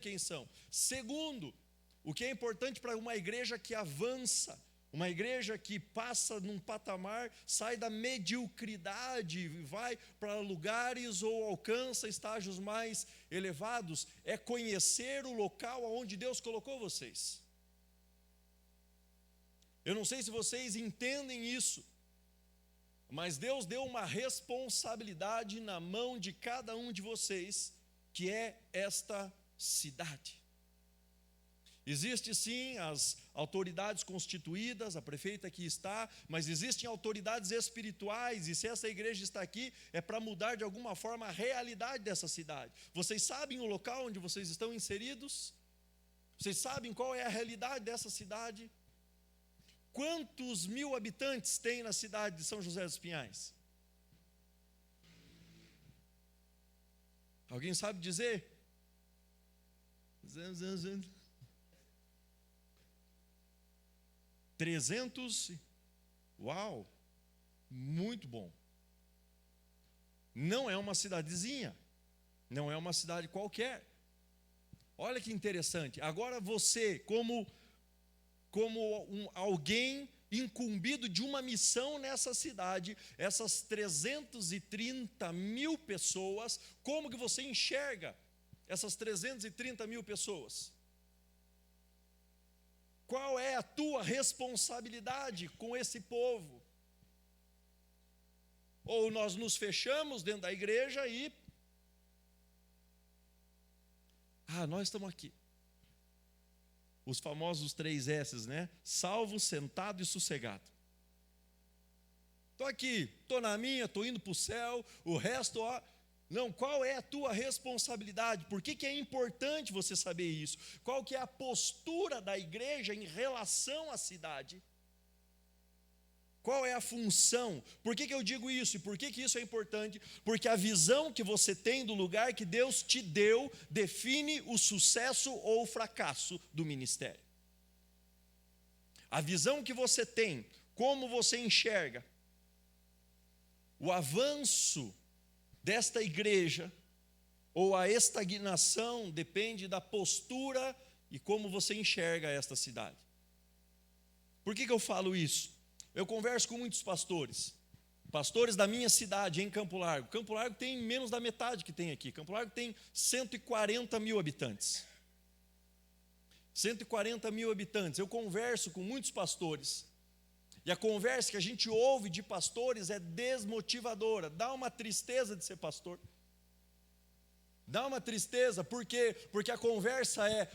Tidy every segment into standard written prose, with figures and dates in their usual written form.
quem são. Segundo, o que é importante para uma igreja que avança, uma igreja que passa num patamar, sai da mediocridade, vai para lugares ou alcança estágios mais elevados, é conhecer o local onde Deus colocou vocês. Eu não sei se vocês entendem isso, mas Deus deu uma responsabilidade na mão de cada um de vocês, que é esta cidade. Existe sim as autoridades constituídas, a prefeita aqui está, mas existem autoridades espirituais, e se essa igreja está aqui, é para mudar de alguma forma a realidade dessa cidade. Vocês sabem o local onde vocês estão inseridos? Vocês sabem qual é a realidade dessa cidade? Quantos mil habitantes tem na cidade de São José dos Pinhais? Alguém sabe dizer? 300, uau, muito bom. Não é uma cidadezinha, não é uma cidade qualquer. Olha que interessante. Agora você, como alguém incumbido de uma missão nessa cidade, essas 330 mil pessoas, como que você enxerga essas 330 mil pessoas? Qual é a tua responsabilidade com esse povo? Ou nós nos fechamos dentro da igreja e... nós estamos aqui. Os famosos 3 S's, né? Salvo, sentado e sossegado. Estou aqui, estou na minha, estou indo para o céu, o resto, Não, qual é a tua responsabilidade? Por que é importante você saber isso? Qual que é a postura da igreja em relação à cidade? Qual é a função? Por que eu digo isso? E por que isso é importante? Porque a visão que você tem do lugar que Deus te deu define o sucesso ou o fracasso do ministério. A visão que você tem, como você enxerga o avanço desta igreja, ou a estagnação, depende da postura e como você enxerga esta cidade. Por que eu falo isso? Eu converso com muitos pastores da minha cidade, em Campo Largo. Campo Largo tem menos da metade que tem aqui. Campo Largo tem 140 mil habitantes. 140 mil habitantes. Eu converso com muitos pastores. E a conversa que a gente ouve de pastores é desmotivadora. Dá uma tristeza de ser pastor. Dá uma tristeza, por quê? Porque a conversa é,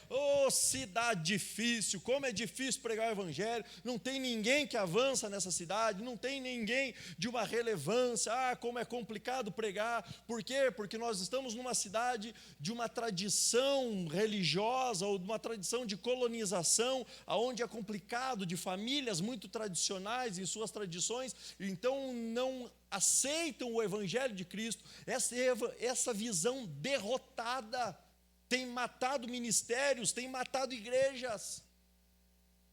cidade difícil, como é difícil pregar o evangelho, não tem ninguém que avança nessa cidade, não tem ninguém de uma relevância, como é complicado pregar, por quê? Porque nós estamos numa cidade de uma tradição religiosa, ou de uma tradição de colonização, onde é complicado, de famílias muito tradicionais em suas tradições, então não aceitam o evangelho de Cristo. Essa visão derrotada tem matado ministérios, tem matado igrejas.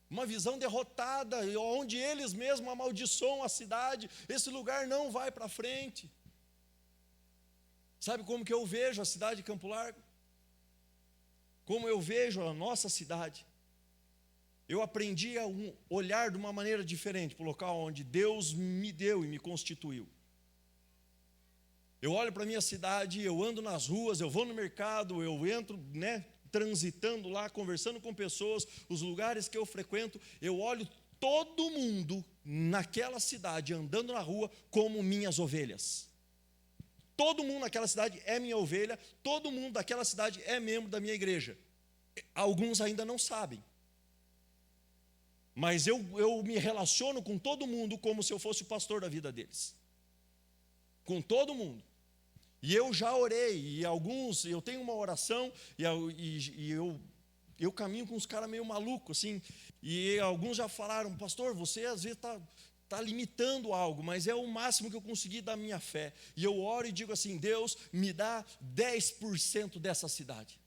Uma visão derrotada, onde eles mesmos amaldiçoam a cidade. Esse lugar não vai para frente. Sabe como que eu vejo a cidade de Campo Largo? Como eu vejo a nossa cidade? Eu aprendi a olhar de uma maneira diferente para o local onde Deus me deu e me constituiu. Eu olho para a minha cidade, eu ando nas ruas, eu vou no mercado, eu entro, transitando lá, conversando com pessoas, os lugares que eu frequento, eu olho todo mundo naquela cidade, andando na rua, como minhas ovelhas. Todo mundo naquela cidade é minha ovelha, todo mundo daquela cidade é membro da minha igreja. Alguns ainda não sabem. Mas eu me relaciono com todo mundo como se eu fosse o pastor da vida deles. Com todo mundo. E eu já orei, e alguns, eu tenho uma oração, e eu caminho com uns caras meio malucos, assim, e alguns já falaram, pastor, você às vezes está limitando algo, mas é o máximo que eu consegui da minha fé. E eu oro e digo assim, Deus, me dá 10% dessa cidade.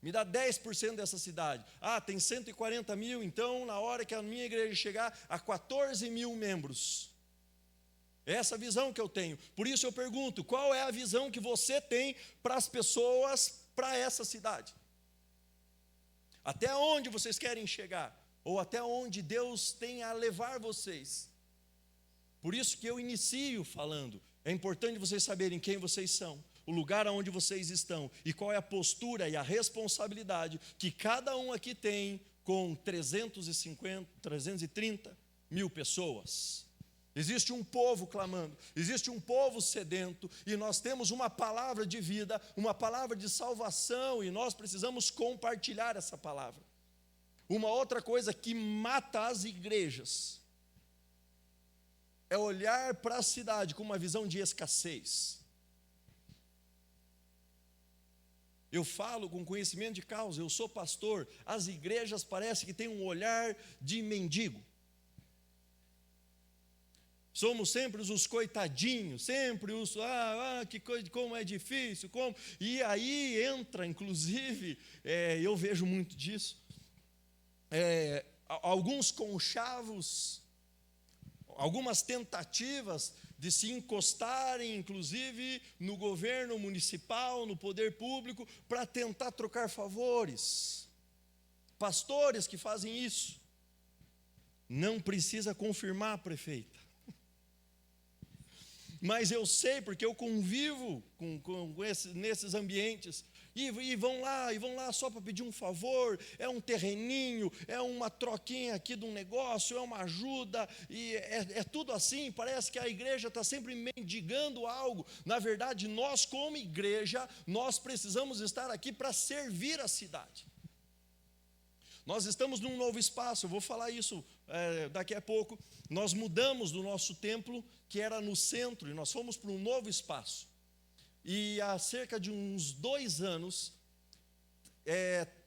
Me dá 10% dessa cidade. Tem 140 mil, então na hora que a minha igreja chegar a 14 mil membros. É essa visão que eu tenho. Por isso eu pergunto, qual é a visão que você tem para as pessoas, para essa cidade? Até onde vocês querem chegar? Ou até onde Deus tem a levar vocês? Por isso que eu inicio falando, é importante vocês saberem quem vocês são, o lugar aonde vocês estão e qual é a postura e a responsabilidade que cada um aqui tem com 330 mil pessoas. Existe um povo clamando, existe um povo sedento, e nós temos uma palavra de vida, uma palavra de salvação, e nós precisamos compartilhar essa palavra. Uma outra coisa que mata as igrejas é olhar para a cidade com uma visão de escassez. Eu falo com conhecimento de causa, eu sou pastor, as igrejas parecem que têm um olhar de mendigo. Somos sempre os coitadinhos, sempre os, que coisa, como é difícil, como. E aí entra, inclusive, eu vejo muito disso, alguns conchavos, algumas tentativas de se encostarem, inclusive, no governo municipal, no poder público, para tentar trocar favores. Pastores que fazem isso. Não precisa confirmar, prefeita. Mas eu sei, porque eu convivo nesses ambientes, e vão lá só para pedir um favor, é um terreninho, é uma troquinha aqui de um negócio, é uma ajuda, e é tudo assim, parece que a igreja está sempre mendigando algo. Na verdade, nós como igreja, nós precisamos estar aqui para servir a cidade. Nós estamos num novo espaço, eu vou falar isso daqui a pouco. Nós mudamos do nosso templo, que era no centro, e nós fomos para um novo espaço. E há cerca de uns 2 anos,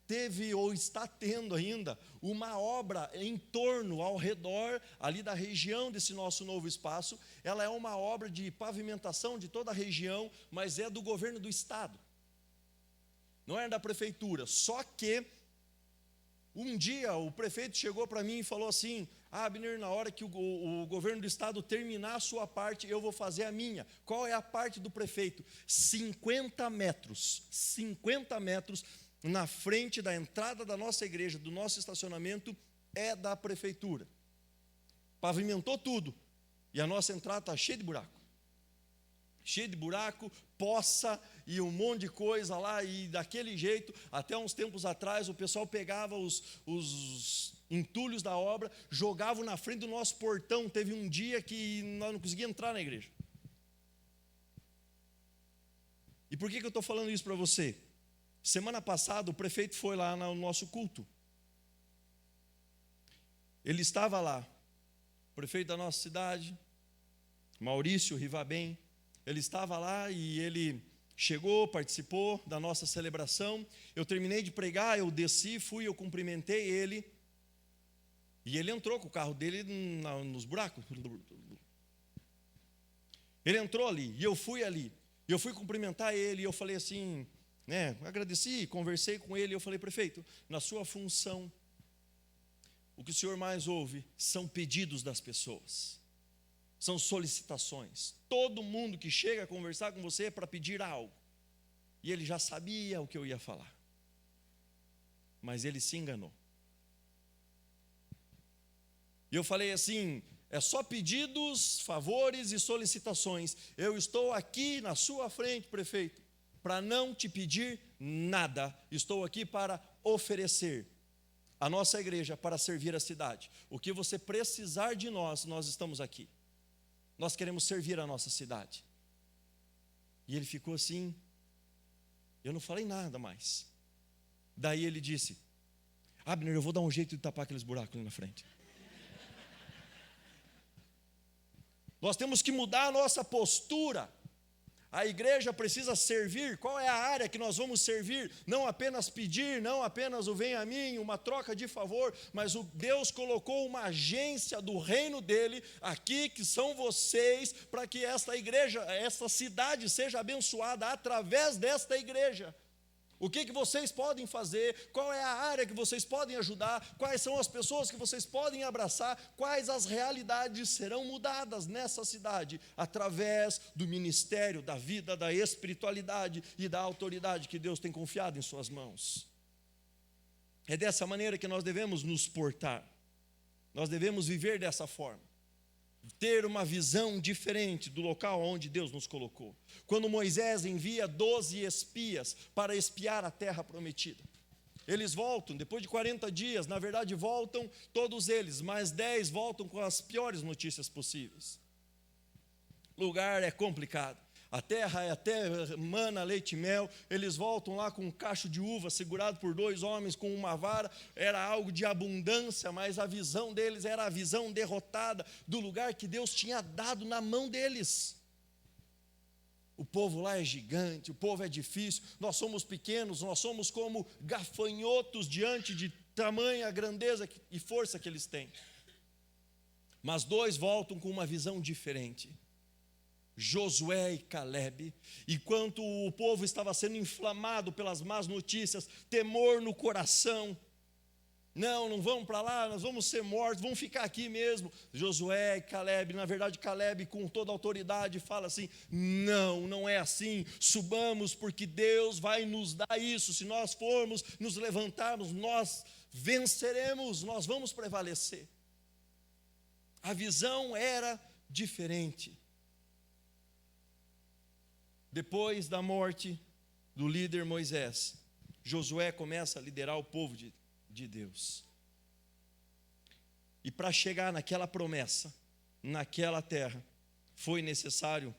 teve ou está tendo ainda uma obra em torno, ao redor, ali da região desse nosso novo espaço. Ela é uma obra de pavimentação de toda a região, mas é do governo do estado. Não é da prefeitura, só que um dia o prefeito chegou para mim e falou assim: Abner, na hora que o governo do estado terminar a sua parte, eu vou fazer a minha. Qual é a parte do prefeito? 50 metros na frente da entrada da nossa igreja, do nosso estacionamento, é da prefeitura. Pavimentou tudo, e a nossa entrada está cheia de buraco. Cheio de buraco, poça e um monte de coisa lá, e daquele jeito, até uns tempos atrás, o pessoal pegava os entulhos da obra, jogava na frente do nosso portão. Teve um dia que nós não conseguíamos entrar na igreja. E por que eu estou falando isso para você? Semana passada, o prefeito foi lá no nosso culto. Ele estava lá, o prefeito da nossa cidade, Maurício Rivabem. Ele estava lá e ele chegou, participou da nossa celebração. Eu terminei de pregar, eu desci, eu cumprimentei ele. E ele entrou com o carro dele nos buracos. Ele entrou ali, e eu fui ali. E eu fui cumprimentar ele, e eu falei assim, agradeci, conversei com ele, e eu falei: prefeito, na sua função, o que o senhor mais ouve são pedidos das pessoas. São solicitações. Todo mundo que chega a conversar com você é para pedir algo. E ele já sabia o que eu ia falar. Mas ele se enganou. E eu falei assim: é só pedidos, favores e solicitações. Eu estou aqui na sua frente, prefeito, para não te pedir nada. Estou aqui para oferecer a nossa igreja, para servir a cidade. O que você precisar de nós, nós estamos aqui. Nós queremos servir a nossa cidade. E ele ficou assim, eu não falei nada mais. Daí ele disse: Abner, eu vou dar um jeito de tapar aqueles buracos ali na frente. Nós temos que mudar a nossa postura. A igreja precisa servir. Qual é a área que nós vamos servir? Não apenas pedir, não apenas o vem a mim, uma troca de favor, mas Deus colocou uma agência do reino dele aqui, que são vocês, para que esta igreja, esta cidade seja abençoada através desta igreja. O que vocês podem fazer? Qual é a área que vocês podem ajudar? Quais são as pessoas que vocês podem abraçar? Quais as realidades serão mudadas nessa cidade? Através do ministério, da vida, da espiritualidade e da autoridade que Deus tem confiado em suas mãos. É dessa maneira que nós devemos nos portar. Nós devemos viver dessa forma. Ter uma visão diferente do local onde Deus nos colocou. Quando Moisés envia 12 espias para espiar a terra prometida, eles voltam, depois de 40 dias, na verdade voltam todos eles, mas 10 voltam com as piores notícias possíveis. O lugar é complicado, a terra é até mana, leite e mel, eles voltam lá com um cacho de uva segurado por 2 homens com uma vara, era algo de abundância, mas a visão deles era a visão derrotada do lugar que Deus tinha dado na mão deles. O povo lá é gigante, o povo é difícil, nós somos pequenos, nós somos como gafanhotos diante de tamanha grandeza e força que eles têm. Mas 2 voltam com uma visão diferente, Josué e Calebe. Enquanto o povo estava sendo inflamado pelas más notícias, temor no coração, não vamos para lá, nós vamos ser mortos, vamos ficar aqui mesmo. Josué e Calebe, na verdade Calebe com toda a autoridade fala assim, não é assim, subamos porque Deus vai nos dar isso, se nós formos, nos levantarmos, nós venceremos, nós vamos prevalecer. A visão era diferente. Depois da morte do líder Moisés, Josué começa a liderar o povo de Deus. E para chegar naquela promessa, naquela terra, foi necessário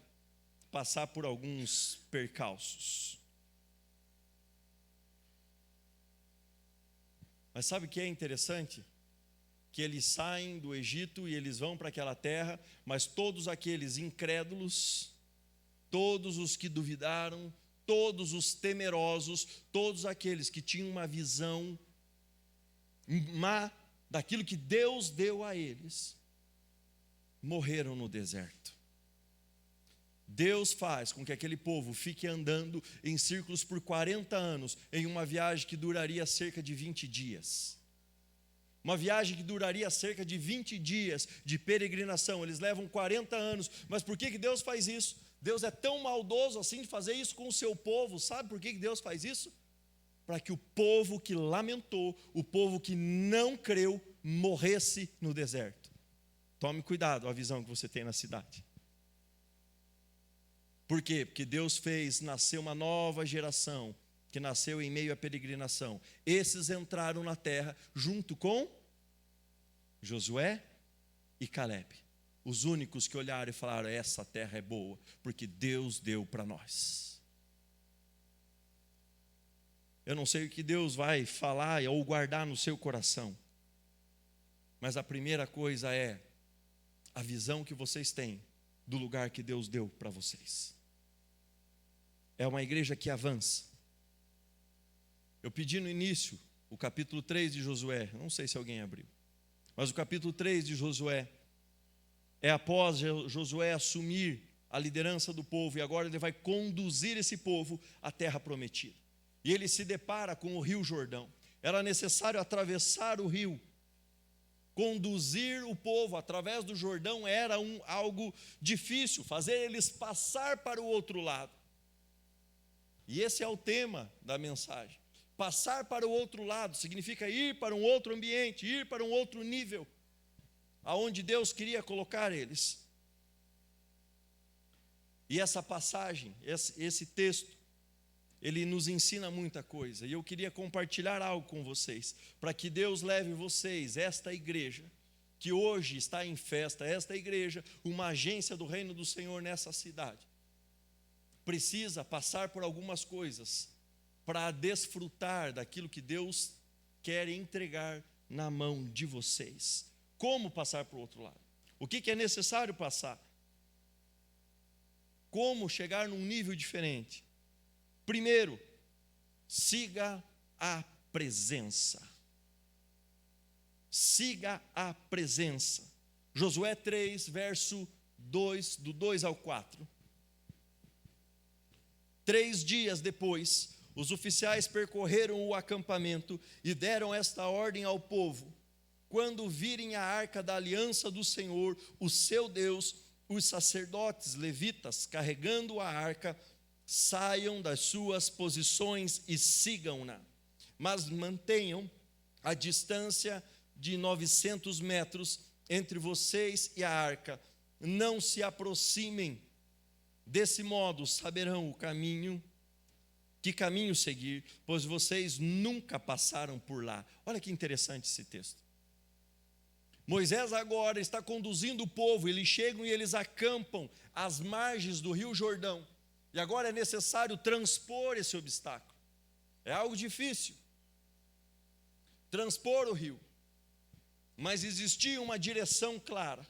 passar por alguns percalços. Mas sabe o que é interessante? Que eles saem do Egito e eles vão para aquela terra, mas todos aqueles incrédulos, todos os que duvidaram, todos os temerosos, todos aqueles que tinham uma visão má daquilo que Deus deu a eles, morreram no deserto. Deus faz com que aquele povo fique andando em círculos por 40 anos, em uma viagem que duraria cerca de 20 dias. Uma viagem que duraria cerca de 20 dias de peregrinação. Eles levam 40 anos, mas por que Deus faz isso? Deus é tão maldoso assim de fazer isso com o seu povo. Sabe por que Deus faz isso? Para que o povo que lamentou, o povo que não creu, morresse no deserto. Tome cuidado a visão que você tem na cidade. Por quê? Porque Deus fez nascer uma nova geração, que nasceu em meio à peregrinação. Esses entraram na terra junto com Josué e Calebe. Os únicos que olharam e falaram, essa terra é boa, porque Deus deu para nós. Eu não sei o que Deus vai falar ou guardar no seu coração, mas a primeira coisa é a visão que vocês têm do lugar que Deus deu para vocês. É uma igreja que avança. Eu pedi no início o capítulo 3 de Josué, não sei se alguém abriu, mas o capítulo 3 de Josué é após Josué assumir a liderança do povo, e agora ele vai conduzir esse povo à terra prometida. E ele se depara com o rio Jordão. Era necessário atravessar o rio. Conduzir o povo através do Jordão era algo difícil, fazer eles passar para o outro lado. E esse é o tema da mensagem. Passar para o outro lado significa ir para um outro ambiente, ir para um outro nível, aonde Deus queria colocar eles. E essa passagem, esse texto, ele nos ensina muita coisa. E eu queria compartilhar algo com vocês, para que Deus leve vocês, esta igreja, que hoje está em festa, esta igreja, uma agência do reino do Senhor nessa cidade, precisa passar por algumas coisas, para desfrutar daquilo que Deus quer entregar na mão de vocês. Como passar para o outro lado? O que é necessário passar? Como chegar num nível diferente? Primeiro, siga a presença. Siga a presença. Josué 3, verso 2, do 2 ao 4. 3 dias depois, os oficiais percorreram o acampamento e deram esta ordem ao povo: quando virem a arca da aliança do Senhor, o seu Deus, os sacerdotes levitas carregando a arca, saiam das suas posições e sigam-na, mas mantenham a distância de 900 metros entre vocês e a arca. Não se aproximem. Desse modo saberão o caminho, que caminho seguir, pois vocês nunca passaram por lá. Olha que interessante esse texto. Moisés agora está conduzindo o povo, eles chegam e eles acampam às margens do rio Jordão. E agora é necessário transpor esse obstáculo. É algo difícil, transpor o rio. Mas existia uma direção clara.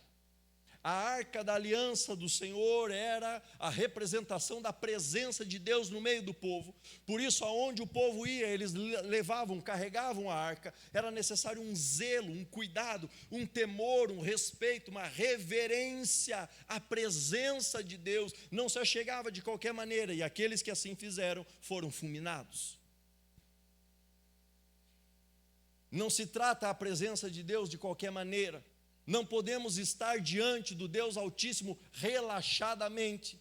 A arca da aliança do Senhor era a representação da presença de Deus no meio do povo. Por isso, aonde o povo ia, eles levavam, carregavam a arca. Era necessário um zelo, um cuidado, um temor, um respeito, uma reverência à presença de Deus. Não se achegava de qualquer maneira, e aqueles que assim fizeram foram fulminados. Não se trata a presença de Deus de qualquer maneira. Não podemos estar diante do Deus Altíssimo relaxadamente,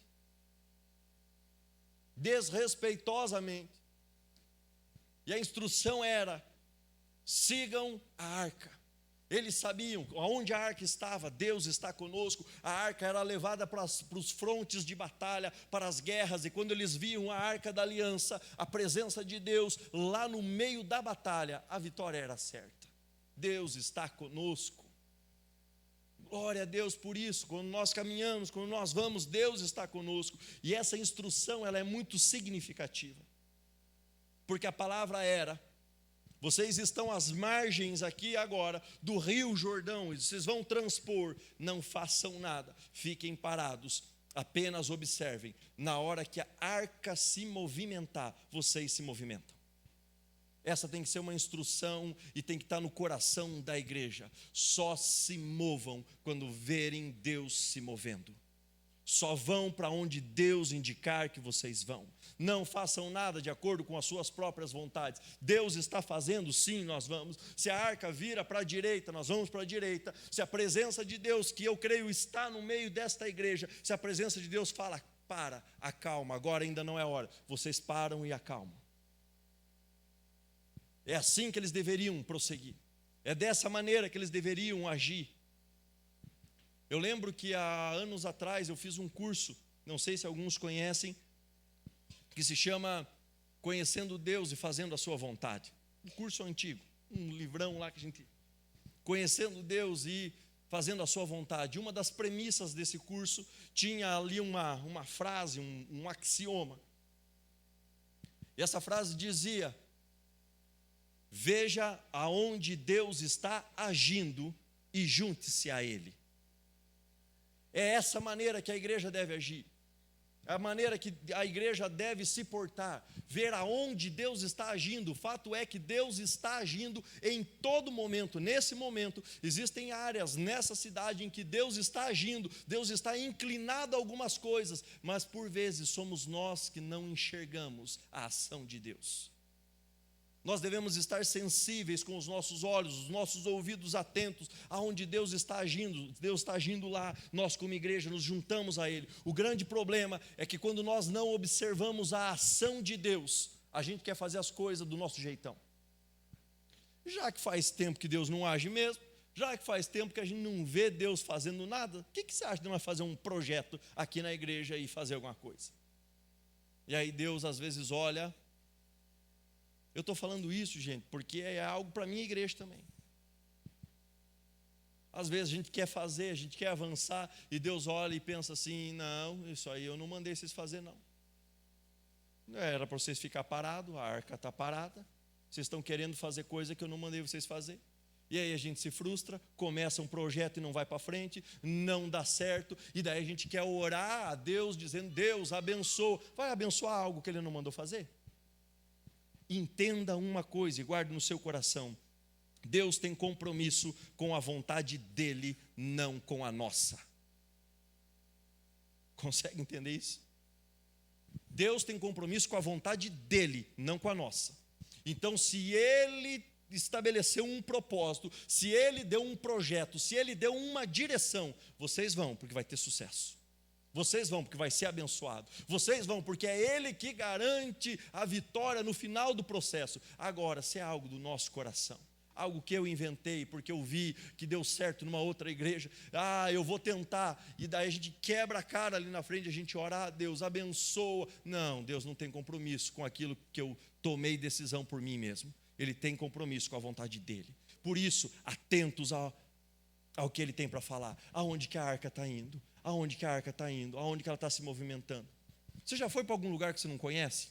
desrespeitosamente. E a instrução era: sigam a arca. Eles sabiam onde a arca estava, Deus está conosco. A arca era levada para os frontes de batalha, para as guerras, e quando eles viam a arca da aliança, a presença de Deus lá no meio da batalha, a vitória era certa. Deus está conosco. Glória a Deus por isso. Quando nós caminhamos, quando nós vamos, Deus está conosco. E essa instrução, ela é muito significativa. Porque a palavra era: vocês estão às margens aqui agora do rio Jordão, e vocês vão transpor, não façam nada, fiquem parados, apenas observem. Na hora que a arca se movimentar, vocês se movimentam. Essa tem que ser uma instrução e tem que estar no coração da igreja. Só se movam quando verem Deus se movendo. Só vão para onde Deus indicar que vocês vão. Não façam nada de acordo com as suas próprias vontades. Deus está fazendo, sim, nós vamos. Se a arca vira para a direita, nós vamos para a direita. Se a presença de Deus, que eu creio está no meio desta igreja, se a presença de Deus fala: para, acalma, agora ainda não é hora, vocês param e acalmam. É assim que eles deveriam prosseguir. É dessa maneira que eles deveriam agir. Eu lembro que há anos atrás eu fiz um curso, não sei se alguns conhecem, que se chama Conhecendo Deus e Fazendo a Sua Vontade. Um curso antigo, um livrão lá que a gente... Conhecendo Deus e Fazendo a Sua Vontade. Uma das premissas desse curso tinha ali uma frase, um axioma. E essa frase dizia: veja aonde Deus está agindo e junte-se a Ele. É essa maneira que a igreja deve agir. É a maneira que a igreja deve se portar. Ver aonde Deus está agindo. O fato é que Deus está agindo em todo momento. Nesse momento, existem áreas nessa cidade em que Deus está agindo. Deus está inclinado a algumas coisas. Mas por vezes somos nós que não enxergamos a ação de Deus. Nós devemos estar sensíveis com os nossos olhos, os nossos ouvidos atentos aonde Deus está agindo. Deus está agindo lá, nós como igreja nos juntamos a Ele. O grande problema é que quando nós não observamos a ação de Deus, a gente quer fazer as coisas do nosso jeitão. Já que faz tempo que Deus não age mesmo, já que faz tempo que a gente não vê Deus fazendo nada, o que você acha de nós fazer um projeto aqui na igreja e fazer alguma coisa? E aí Deus às vezes olha... Eu estou falando isso, gente, porque é algo para a minha igreja também. Às vezes a gente quer fazer, a gente quer avançar, e Deus olha e pensa assim: não, isso aí eu não mandei vocês fazer, não. Era para vocês ficar parados, a arca está parada, vocês estão querendo fazer coisa que eu não mandei vocês fazer. E aí a gente se frustra, começa um projeto e não vai para frente, não dá certo, e daí a gente quer orar a Deus, dizendo: Deus, abençoa. Vai abençoar algo que Ele não mandou fazer? Entenda uma coisa e guarde no seu coração: Deus tem compromisso com a vontade dEle, não com a nossa. Consegue entender isso? Deus tem compromisso com a vontade dEle, não com a nossa. Então, se Ele estabeleceu um propósito, se Ele deu um projeto, se Ele deu uma direção, vocês vão, porque vai ter sucesso. Vocês vão porque vai ser abençoado. Vocês vão porque é Ele que garante a vitória no final do processo. Agora, se é algo do nosso coração, algo que eu inventei, porque eu vi que deu certo numa outra igreja. Eu vou tentar, e daí a gente quebra a cara ali na frente, a gente ora, Deus abençoa. Não, Deus não tem compromisso com aquilo que eu tomei decisão por mim mesmo. Ele tem compromisso com a vontade dele. Por isso, atentos ao que ele tem para falar. Aonde que a arca está indo? Aonde que a arca está indo? Aonde que ela está se movimentando? Você já foi para algum lugar que você não conhece?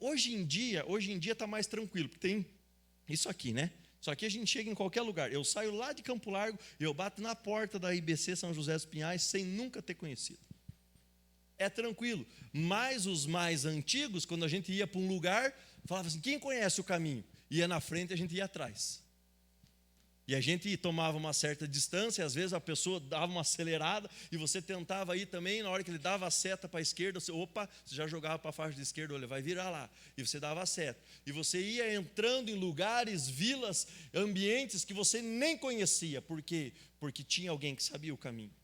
Hoje em dia está mais tranquilo, porque tem isso aqui, né? Isso aqui a gente chega em qualquer lugar. Eu saio lá de Campo Largo e eu bato na porta da IBC São José dos Pinhais sem nunca ter conhecido. É tranquilo. Mas os mais antigos, quando a gente ia para um lugar, falava assim, quem conhece o caminho? Ia na frente e a gente ia atrás. E a gente tomava uma certa distância, e às vezes a pessoa dava uma acelerada, e você tentava ir também, na hora que ele dava a seta para a esquerda, você já jogava para a faixa de esquerda, olha, vai virar lá, e você dava a seta. E você ia entrando em lugares, vilas, ambientes que você nem conhecia. Por quê? Porque tinha alguém que sabia o caminho.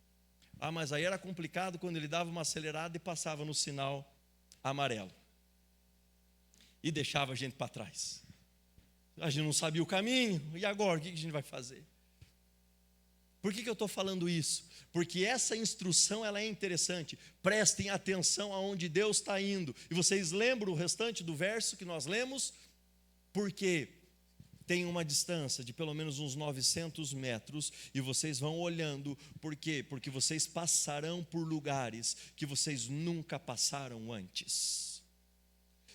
Mas aí era complicado quando ele dava uma acelerada e passava no sinal amarelo. E deixava a gente para trás. A gente não sabia o caminho, e agora o que a gente vai fazer? Por que eu estou falando isso? Porque essa instrução ela é interessante. Prestem atenção aonde Deus está indo. E vocês lembram o restante do verso que nós lemos? Porque tem uma distância de pelo menos uns 900 metros, e vocês vão olhando. Por quê? Porque vocês passarão por lugares que vocês nunca passaram antes.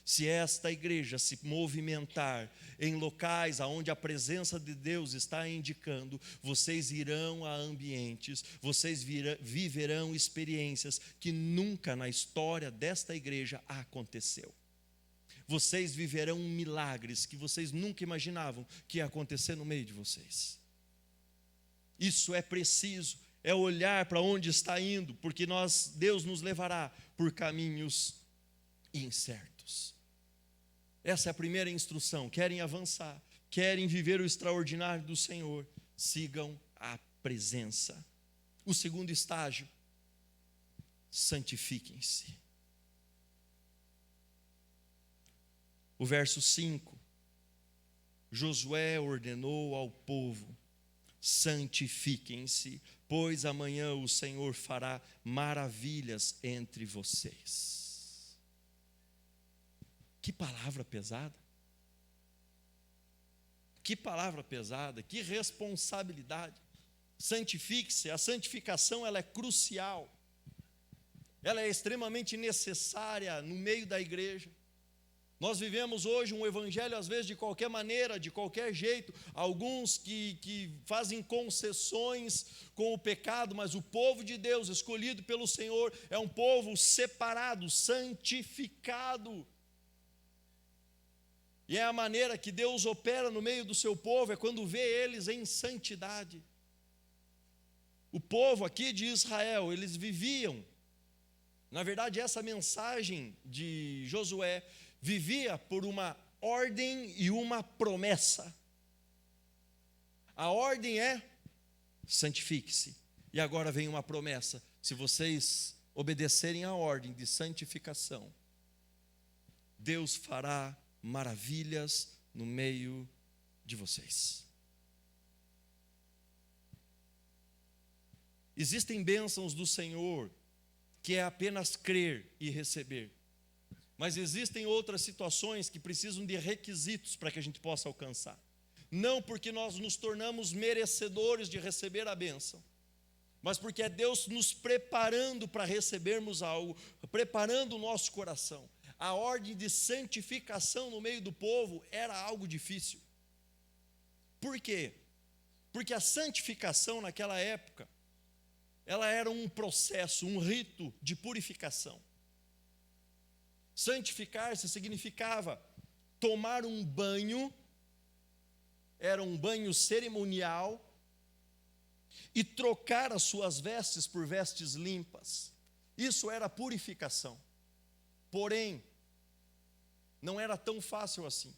Se esta igreja se movimentar em locais onde a presença de Deus está indicando, vocês irão a ambientes, vocês viverão experiências que nunca na história desta igreja aconteceu. Vocês viverão milagres que vocês nunca imaginavam que ia acontecer no meio de vocês. Isso é preciso, é olhar para onde está indo, porque Deus nos levará por caminhos incertos. Essa é a primeira instrução. Querem avançar, querem viver o extraordinário do Senhor, sigam a presença. O segundo estágio, santifiquem-se. O verso 5, Josué ordenou ao povo, santifiquem-se, pois amanhã o Senhor fará maravilhas entre vocês. Que palavra pesada. Que palavra pesada, que responsabilidade. Santifique-se, a santificação ela é crucial. Ela é extremamente necessária no meio da igreja. Nós vivemos hoje um evangelho às vezes de qualquer maneira, de qualquer jeito. Alguns que fazem concessões com o pecado, mas o povo de Deus, escolhido pelo Senhor, é um povo separado, santificado. E é a maneira que Deus opera no meio do seu povo, é quando vê eles em santidade. O povo aqui de Israel, eles viviam, na verdade essa mensagem de Josué, vivia por uma ordem e uma promessa. A ordem é, santifique-se. E agora vem uma promessa, se vocês obedecerem à ordem de santificação, Deus fará maravilhas no meio de vocês. Existem bênçãos do Senhor que é apenas crer e receber. Mas existem outras situações que precisam de requisitos para que a gente possa alcançar. Não porque nós nos tornamos merecedores de receber a bênção, mas porque é Deus nos preparando para recebermos algo, preparando o nosso coração. A ordem de santificação no meio do povo era algo difícil. Por quê? Porque a santificação naquela época, ela era um processo, um rito de purificação. Santificar-se significava tomar um banho, era um banho cerimonial, e trocar as suas vestes por vestes limpas. Isso era purificação. Porém, não era tão fácil assim.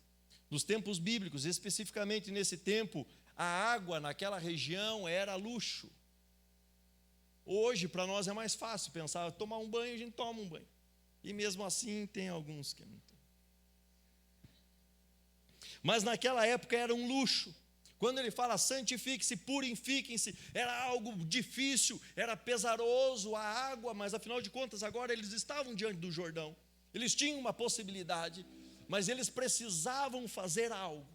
Nos tempos bíblicos, especificamente nesse tempo, a água naquela região era luxo. Hoje, para nós é mais fácil pensar, tomar um banho, a gente toma um banho. E mesmo assim, tem alguns que não tem. mas naquela época era um luxo. Quando ele fala santifique-se, purifiquem-se, era algo difícil, era pesaroso a água, mas afinal de contas agora eles estavam diante do Jordão. Eles tinham uma possibilidade, mas eles precisavam fazer algo.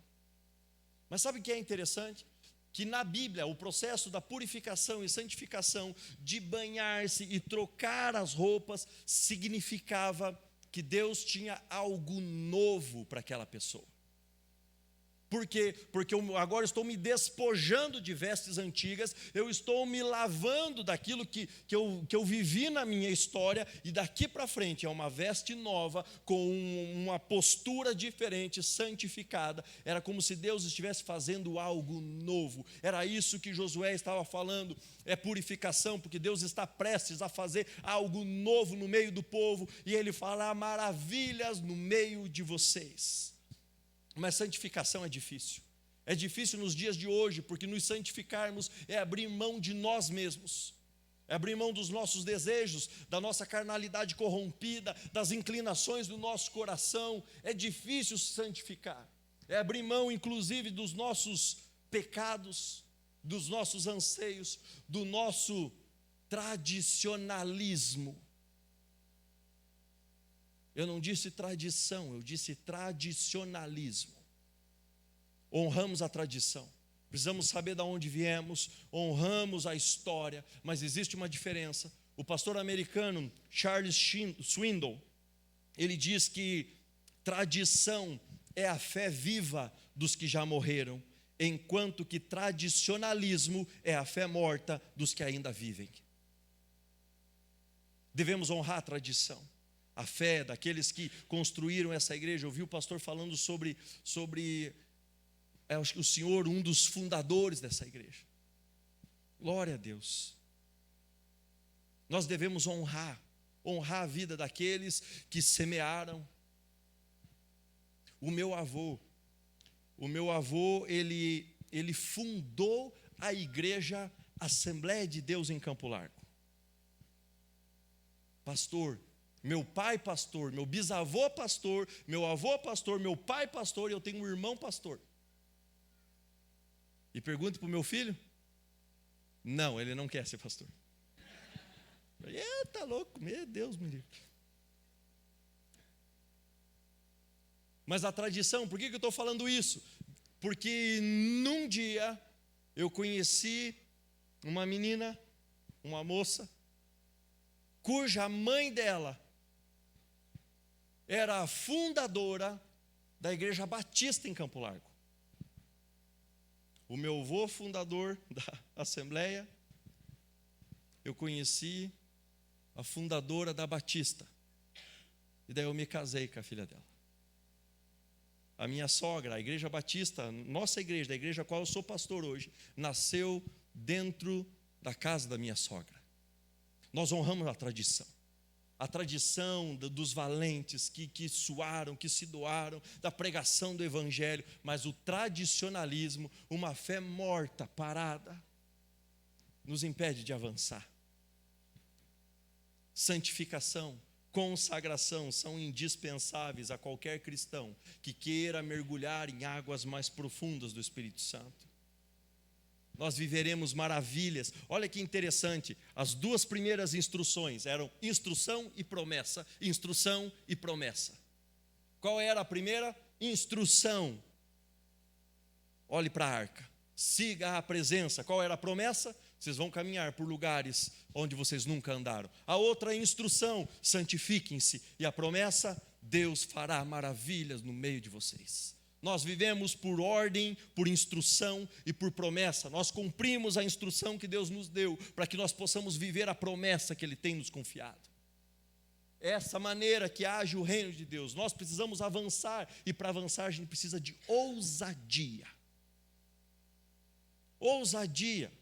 Mas sabe o que é interessante? Que na Bíblia o processo da purificação e santificação, de banhar-se e trocar as roupas, significava que Deus tinha algo novo para aquela pessoa. Por quê? Porque eu agora estou me despojando de vestes antigas, eu estou me lavando daquilo que eu vivi na minha história, e daqui para frente é uma veste nova, com uma postura diferente, santificada. Era como se Deus estivesse fazendo algo novo. Era isso que Josué estava falando, é purificação, porque Deus está prestes a fazer algo novo no meio do povo, e Ele fala maravilhas no meio de vocês. Mas santificação é difícil. É difícil nos dias de hoje, porque nos santificarmos é abrir mão de nós mesmos, é abrir mão dos nossos desejos, da nossa carnalidade corrompida, das inclinações do nosso coração. É difícil se santificar, é abrir mão inclusive dos nossos pecados, dos nossos anseios, do nosso tradicionalismo. Eu não disse tradição, eu disse tradicionalismo. Honramos a tradição, precisamos saber de onde viemos, honramos a história, mas existe uma diferença. O pastor americano Charles Swindoll, ele diz que tradição é a fé viva dos que já morreram, enquanto que tradicionalismo é a fé morta dos que ainda vivem. Devemos honrar a tradição, a fé daqueles que construíram essa igreja. Eu ouvi o pastor falando sobre acho que o senhor, um dos fundadores dessa igreja. Glória a Deus. Nós devemos honrar a vida daqueles que semearam. O meu avô, ele fundou a igreja Assembleia de Deus em Campo Largo. Pastor, meu pai pastor, meu bisavô pastor, meu avô pastor, meu pai pastor, e eu tenho um irmão pastor. E pergunto para o meu filho? Não, ele não quer ser pastor. Tá louco, meu Deus me livre. Mas a tradição, por que eu estou falando isso? Porque num dia eu conheci uma menina, uma moça, cuja mãe dela era a fundadora da Igreja Batista em Campo Largo. O meu avô, fundador da Assembleia, eu conheci a fundadora da Batista. E daí eu me casei com a filha dela. A minha sogra, a Igreja Batista, nossa igreja, da igreja a qual eu sou pastor hoje, nasceu dentro da casa da minha sogra. Nós honramos a tradição dos valentes que suaram, que se doaram, da pregação do Evangelho, mas o tradicionalismo, uma fé morta, parada, nos impede de avançar. Santificação, consagração são indispensáveis a qualquer cristão que queira mergulhar em águas mais profundas do Espírito Santo. Nós viveremos maravilhas. Olha que interessante, as duas primeiras instruções eram instrução e promessa. Instrução e promessa. Qual era a primeira? Instrução. Olhe para a arca, siga a presença. Qual era a promessa? Vocês vão caminhar por lugares onde vocês nunca andaram. A outra instrução, santifiquem-se. E a promessa, Deus fará maravilhas no meio de vocês. Nós vivemos por ordem, por instrução e por promessa. Nós cumprimos a instrução que Deus nos deu para que nós possamos viver a promessa que Ele tem nos confiado. Essa maneira que age o reino de Deus. Nós precisamos avançar, e para avançar a gente precisa de ousadia. Ousadia.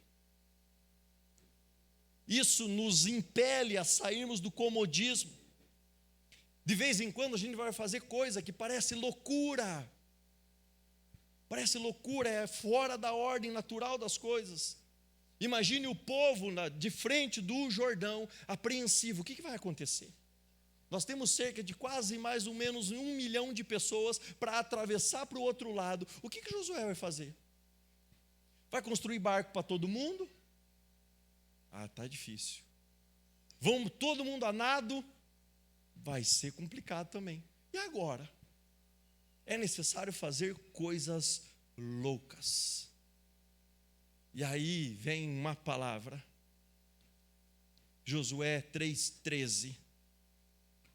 Isso nos impele a sairmos do comodismo. De vez em quando a gente vai fazer coisa que parece loucura. Parece loucura, é fora da ordem natural das coisas. Imagine o povo de frente do Jordão, apreensivo. O que vai acontecer? Nós temos cerca de quase mais ou menos 1 milhão de pessoas para atravessar para o outro lado. O que Josué vai fazer? Vai construir barco para todo mundo? Tá difícil. Vamos todo mundo a nado? Vai ser complicado também. E agora? É necessário fazer coisas loucas. E aí vem uma palavra. Josué 3,13.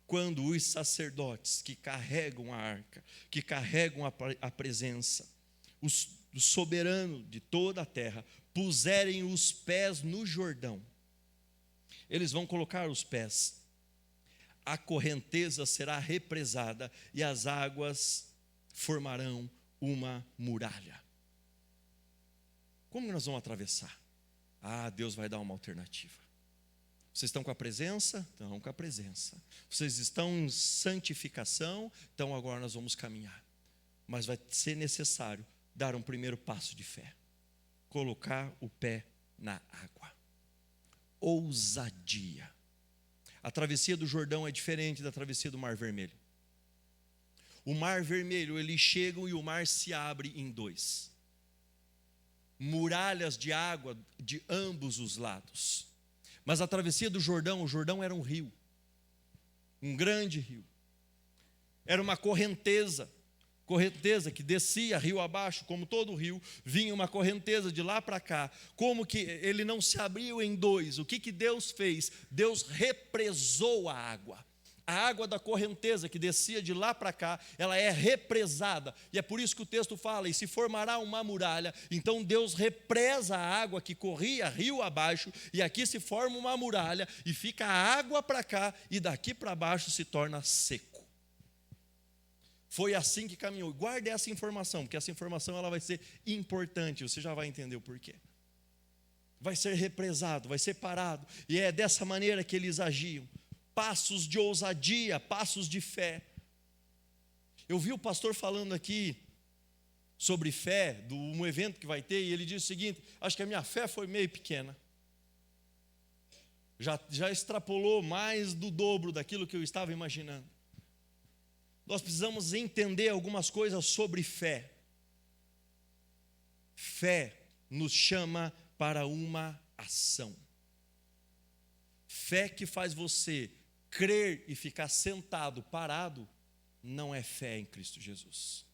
Quando os sacerdotes que carregam a arca, que carregam a presença, o soberano de toda a terra, puserem os pés no Jordão, eles vão colocar os pés, a correnteza será represada e as águas formarão uma muralha. Como nós vamos atravessar? Deus vai dar uma alternativa. Vocês estão com a presença? Estão com a presença. Vocês estão em santificação? Então agora nós vamos caminhar. Mas vai ser necessário dar um primeiro passo de fé. Colocar o pé na água. Ousadia. A travessia do Jordão é diferente da travessia do Mar Vermelho. O Mar Vermelho, eles chegam e o mar se abre em dois. Muralhas de água de ambos os lados. Mas a travessia do Jordão, o Jordão era um rio, um grande rio. Era uma correnteza que descia rio abaixo, como todo rio, vinha uma correnteza de lá para cá. Como que ele não se abriu em dois? O que Deus fez? Deus represou a água. A água da correnteza que descia de lá para cá, ela é represada. E é por isso que o texto fala, e se formará uma muralha. Então Deus represa a água que corria rio abaixo, e aqui se forma uma muralha, e fica a água para cá, e daqui para baixo se torna seco. Foi assim que caminhou. Guarde essa informação, porque essa informação ela vai ser importante, você já vai entender o porquê. Vai ser represado, vai ser parado, e é dessa maneira que eles agiam. Passos de ousadia, passos de fé. Eu vi o pastor falando aqui sobre fé, de um evento que vai ter, e ele disse o seguinte: acho que a minha fé foi meio pequena. Já extrapolou mais do dobro daquilo que eu estava imaginando. Nós precisamos entender algumas coisas sobre fé. Fé nos chama para uma ação. Fé que faz você crer e ficar sentado, parado, não é fé em Cristo Jesus.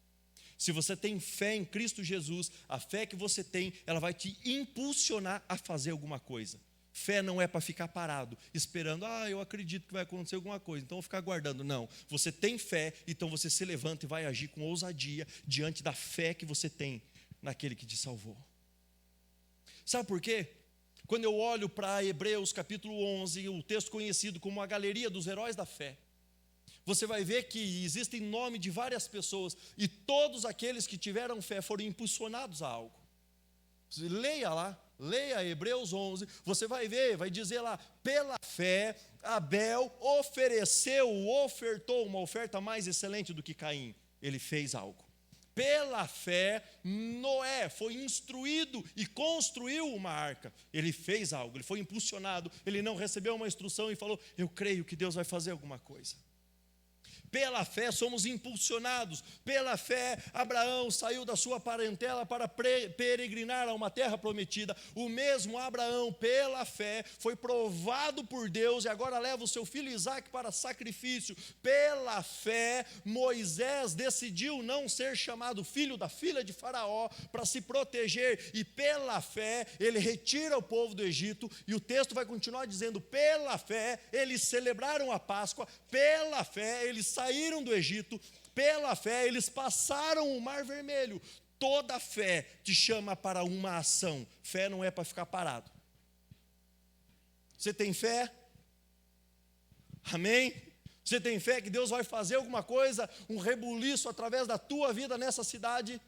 Se você tem fé em Cristo Jesus, a fé que você tem, ela vai te impulsionar a fazer alguma coisa. Fé não é para ficar parado, esperando, eu acredito que vai acontecer alguma coisa, então vou ficar aguardando. Não, você tem fé, então você se levanta e vai agir com ousadia diante da fé que você tem naquele que te salvou. Sabe por quê? Quando eu olho para Hebreus capítulo 11, o texto conhecido como a galeria dos heróis da fé, você vai ver que existem nome de várias pessoas, e todos aqueles que tiveram fé foram impulsionados a algo. Leia lá, leia Hebreus 11, você vai ver, vai dizer lá, pela fé, Abel ofertou uma oferta mais excelente do que Caim. Ele fez algo. Pela fé, Noé foi instruído e construiu uma arca. Ele fez algo, ele foi impulsionado, ele não recebeu uma instrução e falou, eu creio que Deus vai fazer alguma coisa. Pela fé somos impulsionados. Pela fé, Abraão saiu da sua parentela para peregrinar a uma terra prometida. O mesmo Abraão, pela fé, foi provado por Deus e agora leva o seu filho Isaque para sacrifício. Pela fé, Moisés decidiu não ser chamado filho da filha de Faraó para se proteger. E pela fé, ele retira o povo do Egito. E o texto vai continuar dizendo, pela fé, eles celebraram a Páscoa. Pela fé, eles saíram do Egito, pela fé eles passaram o Mar Vermelho. Toda fé te chama para uma ação. Fé não é para ficar parado. Você tem fé? Amém? Você tem fé que Deus vai fazer alguma coisa, um rebuliço através da tua vida nessa cidade?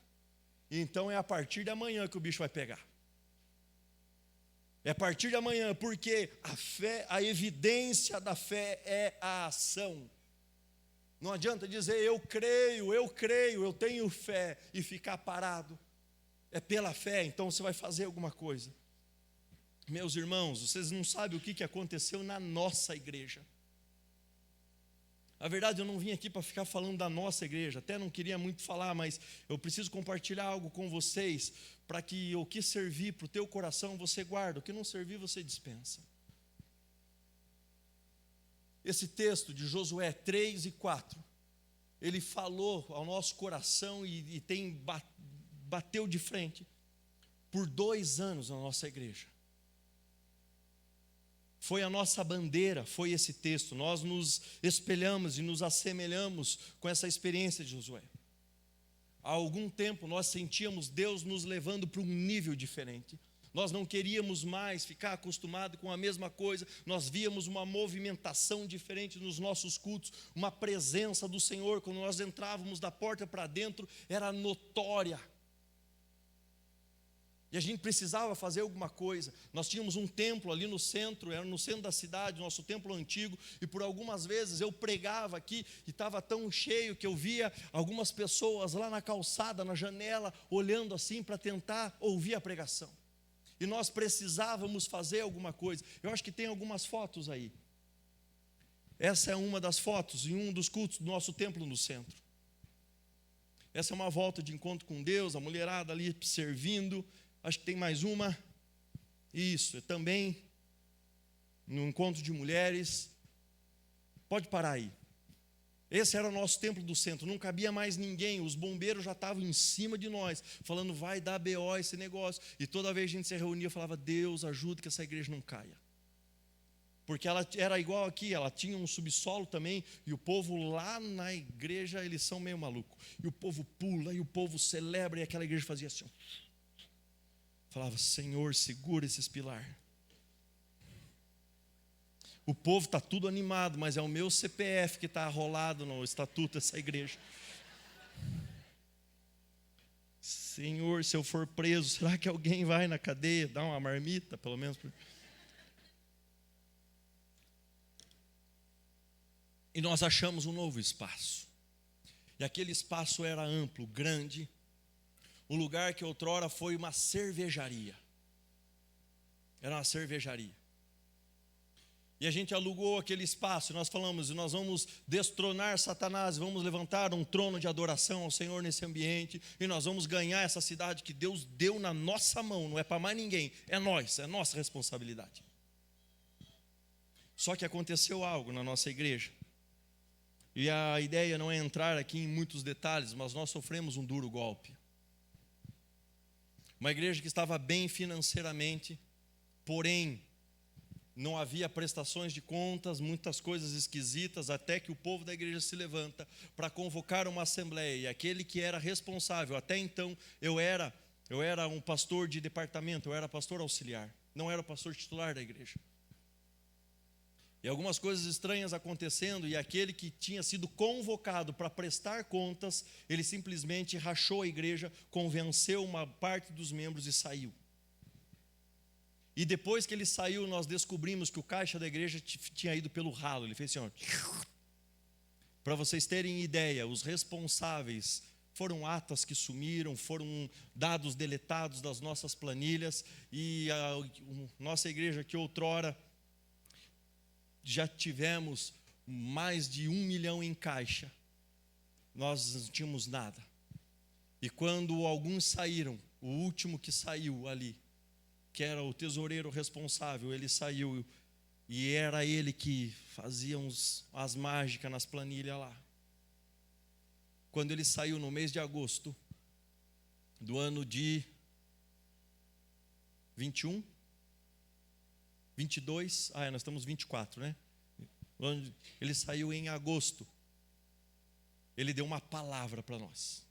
Então é a partir de amanhã que o bicho vai pegar. É a partir de amanhã, porque a fé, a evidência da fé é a ação. Não adianta dizer eu creio, eu tenho fé e ficar parado. É pela fé, então você vai fazer alguma coisa. Meus irmãos, vocês não sabem o que aconteceu na nossa igreja. A verdade, eu não vim aqui para ficar falando da nossa igreja, até não queria muito falar, mas eu preciso compartilhar algo com vocês, para que o que servir para o teu coração você guarda, o que não servir você dispensa. Esse texto de Josué 3 e 4, ele falou ao nosso coração e bateu de frente por 2 anos na nossa igreja. Foi a nossa bandeira, foi esse texto. Nós nos espelhamos e nos assemelhamos com essa experiência de Josué. Há algum tempo nós sentíamos Deus nos levando para um nível diferente. Nós não queríamos mais ficar acostumados com a mesma coisa. Nós víamos uma movimentação diferente nos nossos cultos, uma presença do Senhor. Quando nós entrávamos da porta para dentro, era notória. E a gente precisava fazer alguma coisa. Nós tínhamos um templo ali no centro, era no centro da cidade, nosso templo antigo, e por algumas vezes eu pregava aqui, e estava tão cheio que eu via algumas pessoas lá na calçada, na janela, olhando assim para tentar ouvir a pregação. E nós precisávamos fazer alguma coisa. Eu acho que tem algumas fotos aí. Essa é uma das fotos em um dos cultos do nosso templo no centro. Essa é uma volta de encontro com Deus, a mulherada ali servindo. Acho que tem mais uma. Isso, também no encontro de mulheres. Pode parar aí. Esse era o nosso templo do centro, não cabia mais ninguém, os bombeiros já estavam em cima de nós, falando, vai dar BO esse negócio. E toda vez que a gente se reunia, eu falava, Deus, ajuda que essa igreja não caia. Porque ela era igual aqui, ela tinha um subsolo também, e o povo lá na igreja, eles são meio malucos. E o povo pula, e o povo celebra, e aquela igreja fazia assim. Falava, Senhor, segura esses pilares. O povo está tudo animado, mas é o meu CPF que está arrolado no estatuto dessa igreja. Senhor, se eu for preso, será que alguém vai na cadeia dar uma marmita, pelo menos? E nós achamos um novo espaço. E aquele espaço era amplo, grande. Um lugar que outrora foi uma cervejaria. Era uma cervejaria. E a gente alugou aquele espaço, e nós falamos, nós vamos destronar Satanás, vamos levantar um trono de adoração ao Senhor nesse ambiente, e nós vamos ganhar essa cidade que Deus deu na nossa mão, não é para mais ninguém, é nós, é nossa responsabilidade. Só que aconteceu algo na nossa igreja, e a ideia não é entrar aqui em muitos detalhes, mas nós sofremos um duro golpe. Uma igreja que estava bem financeiramente, porém, não havia prestações de contas, muitas coisas esquisitas, até que o povo da igreja se levanta para convocar uma assembleia. E aquele que era responsável, até então eu era um pastor de departamento, eu era pastor auxiliar, não era o pastor titular da igreja. E algumas coisas estranhas acontecendo, e aquele que tinha sido convocado para prestar contas, ele simplesmente rachou a igreja, convenceu uma parte dos membros e saiu. E depois que ele saiu, nós descobrimos que o caixa da igreja tinha ido pelo ralo. Ele fez assim, ó. Para vocês terem ideia, os responsáveis foram atas que sumiram, foram dados deletados das nossas planilhas. E a nossa igreja, que outrora já tivemos mais de 1 milhão em caixa, nós não tínhamos nada. E quando alguns saíram, o último que saiu ali, que era o tesoureiro responsável, ele saiu, e era ele que fazia as mágicas nas planilhas lá. Quando ele saiu no mês de agosto do ano de 21, 22, nós estamos 24, né? Ele saiu em agosto. Ele deu uma palavra para nós.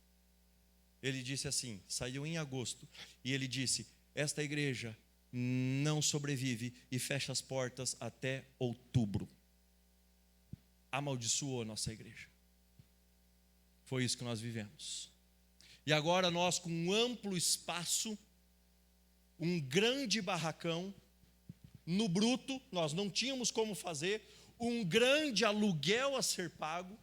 Ele disse assim, saiu em agosto, e ele disse, esta igreja não sobrevive e fecha as portas até outubro. Amaldiçoou a nossa igreja. Foi isso que nós vivemos. E agora nós, com um amplo espaço, um grande barracão, no bruto, nós não tínhamos como fazer, um grande aluguel a ser pago,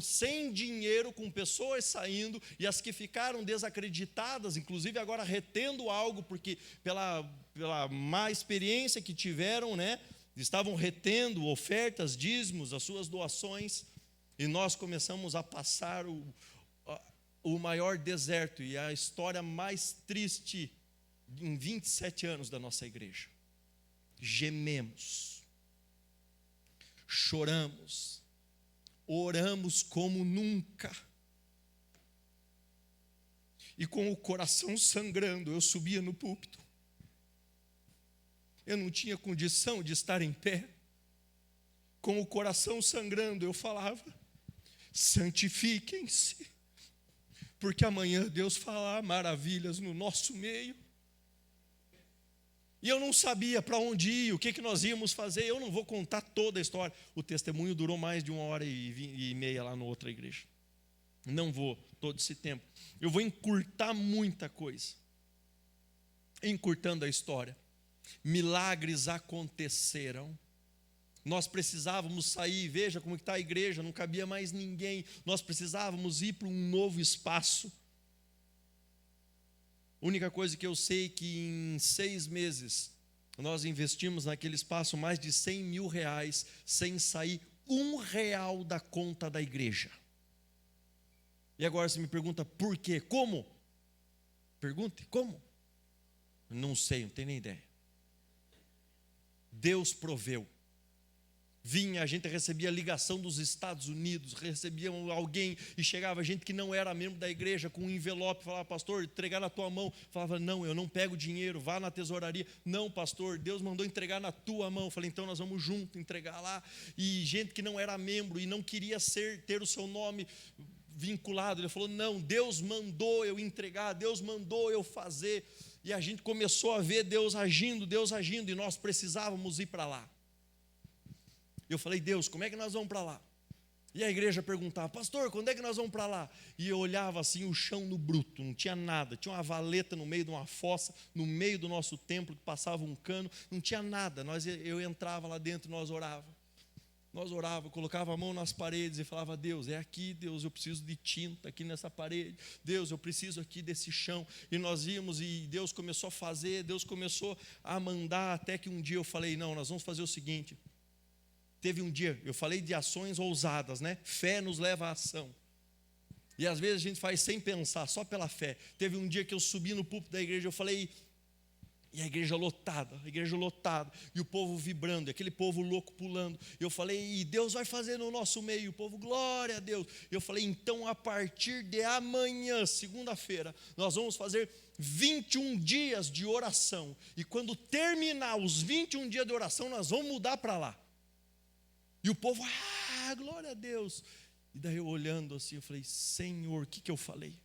sem dinheiro, com pessoas saindo, e as que ficaram desacreditadas, inclusive agora retendo algo, porque pela má experiência que tiveram, né, estavam retendo ofertas, dízimos, as suas doações, E nós começamos a passar o maior deserto e a história mais triste em 27 anos da nossa igreja. Gememos, choramos, oramos como nunca. E com o coração sangrando, eu subia no púlpito. Eu não tinha condição de estar em pé. Com o coração sangrando, eu falava: santifiquem-se, porque amanhã Deus fará maravilhas no nosso meio. E eu não sabia para onde ir, o que nós íamos fazer. Eu não vou contar toda a história. O testemunho durou mais de 1h30 lá na outra igreja. Não vou todo esse tempo. Eu vou encurtar muita coisa. Encurtando a história. Milagres aconteceram. Nós precisávamos sair, veja como está a igreja, não cabia mais ninguém. Nós precisávamos ir para um novo espaço. A única coisa que eu sei é que em 6 meses nós investimos naquele espaço mais de 100 mil reais sem sair R$1 da conta da igreja. E agora você me pergunta por quê? Como? Pergunte, como? Não sei, não tenho nem ideia. Deus proveu. Vinha, a gente recebia ligação dos Estados Unidos, recebia alguém e chegava gente que não era membro da igreja com um envelope, falava: pastor, entregar na tua mão. Falava: não, eu não pego dinheiro, vá na tesouraria. Não, pastor, Deus mandou entregar na tua mão. Falei: então nós vamos junto entregar lá. E gente que não era membro e não queria ter o seu nome vinculado, ele falou: não, Deus mandou eu entregar, Deus mandou eu fazer. E a gente começou a ver Deus agindo, e nós precisávamos ir para lá. Eu falei: Deus, como é que nós vamos para lá? E a igreja perguntava: pastor, quando é que nós vamos para lá? E eu olhava assim, o chão no bruto, não tinha nada. Tinha uma valeta no meio de uma fossa, no meio do nosso templo, que passava um cano, não tinha nada. Eu entrava lá dentro e nós orávamos. Nós orávamos, colocava a mão nas paredes e falava: Deus, é aqui, Deus, eu preciso de tinta aqui nessa parede. Deus, eu preciso aqui desse chão. E nós íamos e Deus começou a fazer, Deus começou a mandar, até que um dia eu falei: não, nós vamos fazer o seguinte. Teve um dia, eu falei de ações ousadas, né? Fé nos leva à ação. E às vezes a gente faz sem pensar, só pela fé. Teve um dia que eu subi no púlpito da igreja, eu falei, e a igreja lotada, e o povo vibrando, e aquele povo louco pulando. Eu falei: e Deus vai fazer no nosso meio. O povo: glória a Deus. Eu falei: então a partir de amanhã, segunda-feira, nós vamos fazer 21 dias de oração. E quando terminar os 21 dias de oração, nós vamos mudar para lá. E o povo: glória a Deus. E daí eu olhando assim, eu falei: Senhor, o que eu falei?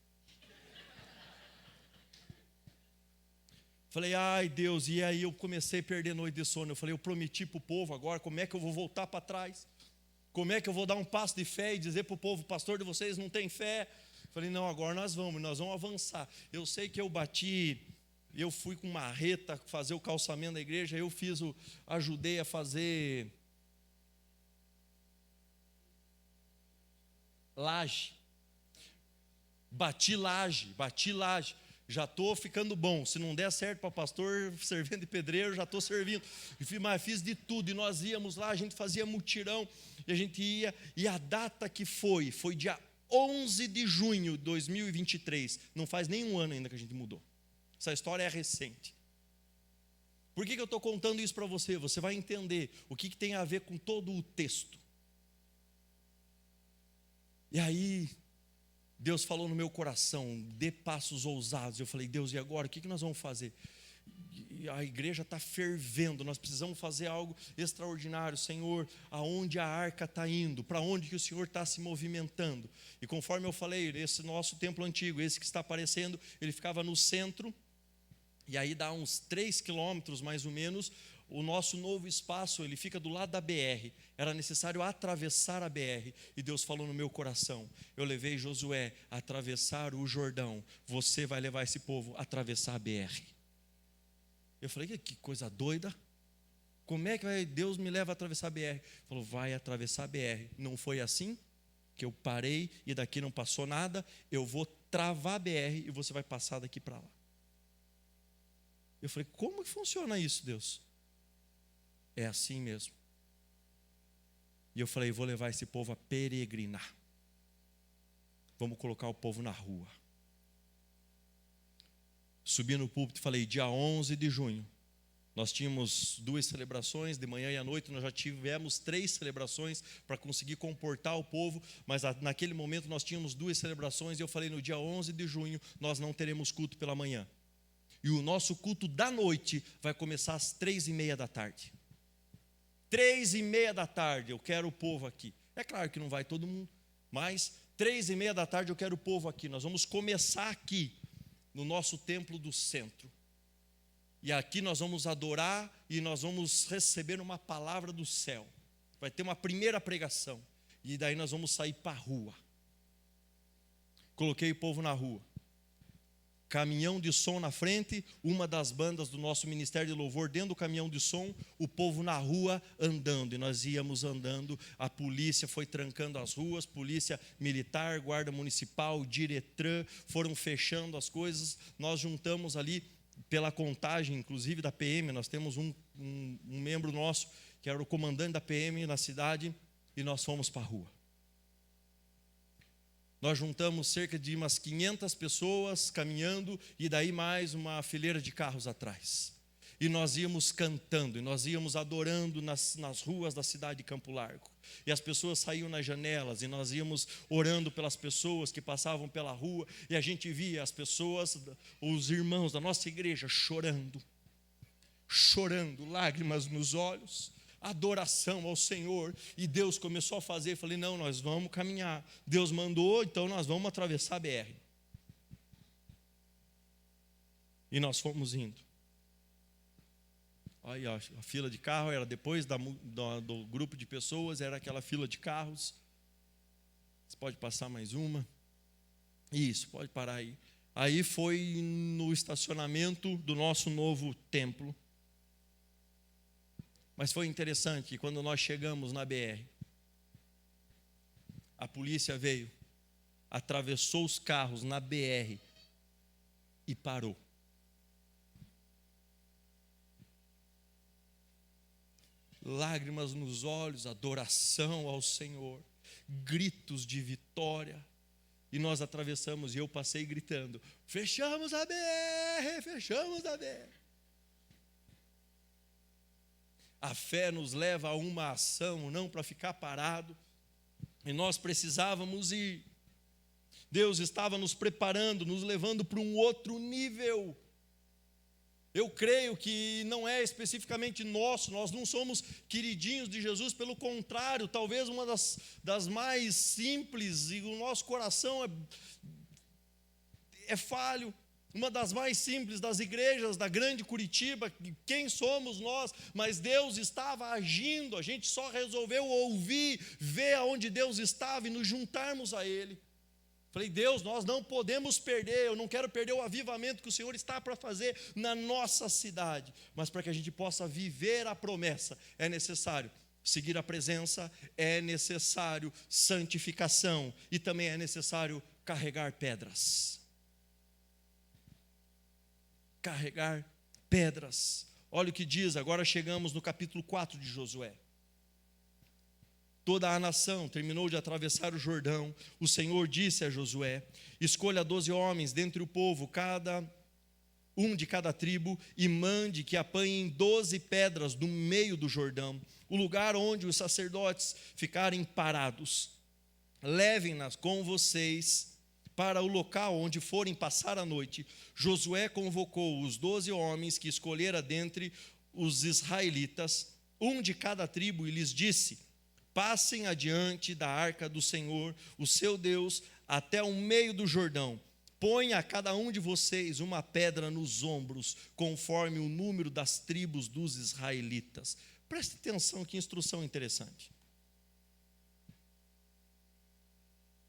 Falei: ai Deus, e aí eu comecei a perder noite de sono. Eu falei: eu prometi para o povo agora, como é que eu vou voltar para trás? Como é que eu vou dar um passo de fé e dizer para o povo: pastor de vocês não tem fé? Falei: não, agora nós vamos avançar. Eu sei que eu fui com marreta fazer o calçamento da igreja, ajudei a fazer laje. Bati laje. Já estou ficando bom. Se não der certo para pastor, servindo de pedreiro, já estou servindo. Mas fiz de tudo. E nós íamos lá, a gente fazia mutirão. E a gente ia. E a data que foi dia 11 de junho de 2023. Não faz nem um ano ainda que a gente mudou. Essa história é recente. Por que eu estou contando isso para você? Você vai entender o que tem a ver com todo o texto. E aí, Deus falou no meu coração: dê passos ousados. Eu falei: Deus, e agora? O que nós vamos fazer? E a igreja está fervendo, nós precisamos fazer algo extraordinário. Senhor, aonde a arca está indo? Para onde que o Senhor está se movimentando? E conforme eu falei, esse nosso templo antigo, esse que está aparecendo, ele ficava no centro. E aí dá uns 3 quilômetros mais ou menos. O nosso novo espaço, ele fica do lado da BR. Era necessário atravessar a BR. E Deus falou no meu coração: eu levei Josué a atravessar o Jordão. Você vai levar esse povo a atravessar a BR. Eu falei: que coisa doida. Como é que Deus me leva a atravessar a BR? Ele falou: vai atravessar a BR. Não foi assim que eu parei e daqui não passou nada. Eu vou travar a BR e você vai passar daqui para lá. Eu falei: como que funciona isso, Deus? É assim mesmo. E eu falei, vou levar esse povo a peregrinar. Vamos colocar o povo na rua. Subi no púlpito e falei, dia 11 de junho, nós tínhamos 2 celebrações, de manhã e à noite, nós já tivemos 3 celebrações para conseguir comportar o povo, mas naquele momento nós tínhamos 2 celebrações, e eu falei, no dia 11 de junho, nós não teremos culto pela manhã. E o nosso culto da noite vai começar às 3:30 da tarde. 3:30 da tarde, eu quero o povo aqui. É claro que não vai todo mundo, mas 3:30 da tarde eu quero o povo aqui. Nós vamos começar aqui, no nosso templo do centro. E aqui nós vamos adorar e nós vamos receber uma palavra do céu. Vai ter uma primeira pregação. E daí nós vamos sair para a rua. Coloquei o povo na rua. Caminhão de som na frente, uma das bandas do nosso ministério de louvor dentro do caminhão de som, o povo na rua andando, e nós íamos andando, a polícia foi trancando as ruas, polícia militar, guarda municipal, Diretran, foram fechando as coisas, nós juntamos ali, pela contagem, inclusive da PM, nós temos um membro nosso, que era o comandante da PM na cidade, e nós fomos para a rua. Nós juntamos cerca de umas 500 pessoas caminhando, e daí mais uma fileira de carros atrás. E nós íamos cantando, e nós íamos adorando nas ruas da cidade de Campo Largo. E as pessoas saíam nas janelas, e nós íamos orando pelas pessoas que passavam pela rua, e a gente via as pessoas, os irmãos da nossa igreja chorando, lágrimas nos olhos, adoração ao Senhor, e Deus começou a fazer, eu falei, não, nós vamos caminhar, Deus mandou, então nós vamos atravessar a BR, e nós fomos indo. Aí a fila de carro era depois do grupo de pessoas, era aquela fila de carros, você pode passar mais uma, isso, pode parar aí. Aí foi no estacionamento do nosso novo templo. Mas foi interessante que quando nós chegamos na BR, a polícia veio, atravessou os carros na BR e parou. Lágrimas nos olhos, adoração ao Senhor, gritos de vitória. E nós atravessamos e eu passei gritando, fechamos a BR, fechamos a BR. A fé nos leva a uma ação, não para ficar parado. E nós precisávamos ir. Deus estava nos preparando, nos levando para um outro nível. Eu creio que não é especificamente nosso, nós não somos queridinhos de Jesus, pelo contrário, talvez uma das mais simples, e o nosso coração é falho. Uma das mais simples das igrejas da grande Curitiba, quem somos nós? Mas Deus estava agindo, a gente só resolveu ouvir, ver aonde Deus estava e nos juntarmos a Ele. Falei, Deus, nós não podemos perder, eu não quero perder o avivamento que o Senhor está para fazer na nossa cidade, mas para que a gente possa viver a promessa, é necessário seguir a presença, é necessário santificação e também é necessário carregar pedras. Carregar pedras. Olha o que diz, agora chegamos no capítulo 4 de Josué. Toda a nação terminou de atravessar o Jordão. O Senhor disse a Josué, escolha 12 homens dentre o povo, cada um de cada tribo, e mande que apanhem 12 pedras do meio do Jordão, o lugar onde os sacerdotes ficarem parados. Levem-nas com vocês para o local onde forem passar a noite. Josué convocou os 12 homens que escolhera dentre os israelitas, um de cada tribo, e lhes disse, passem adiante da arca do Senhor, o seu Deus, até o meio do Jordão. Ponha a cada um de vocês uma pedra nos ombros, conforme o número das tribos dos israelitas. Preste atenção, que instrução interessante.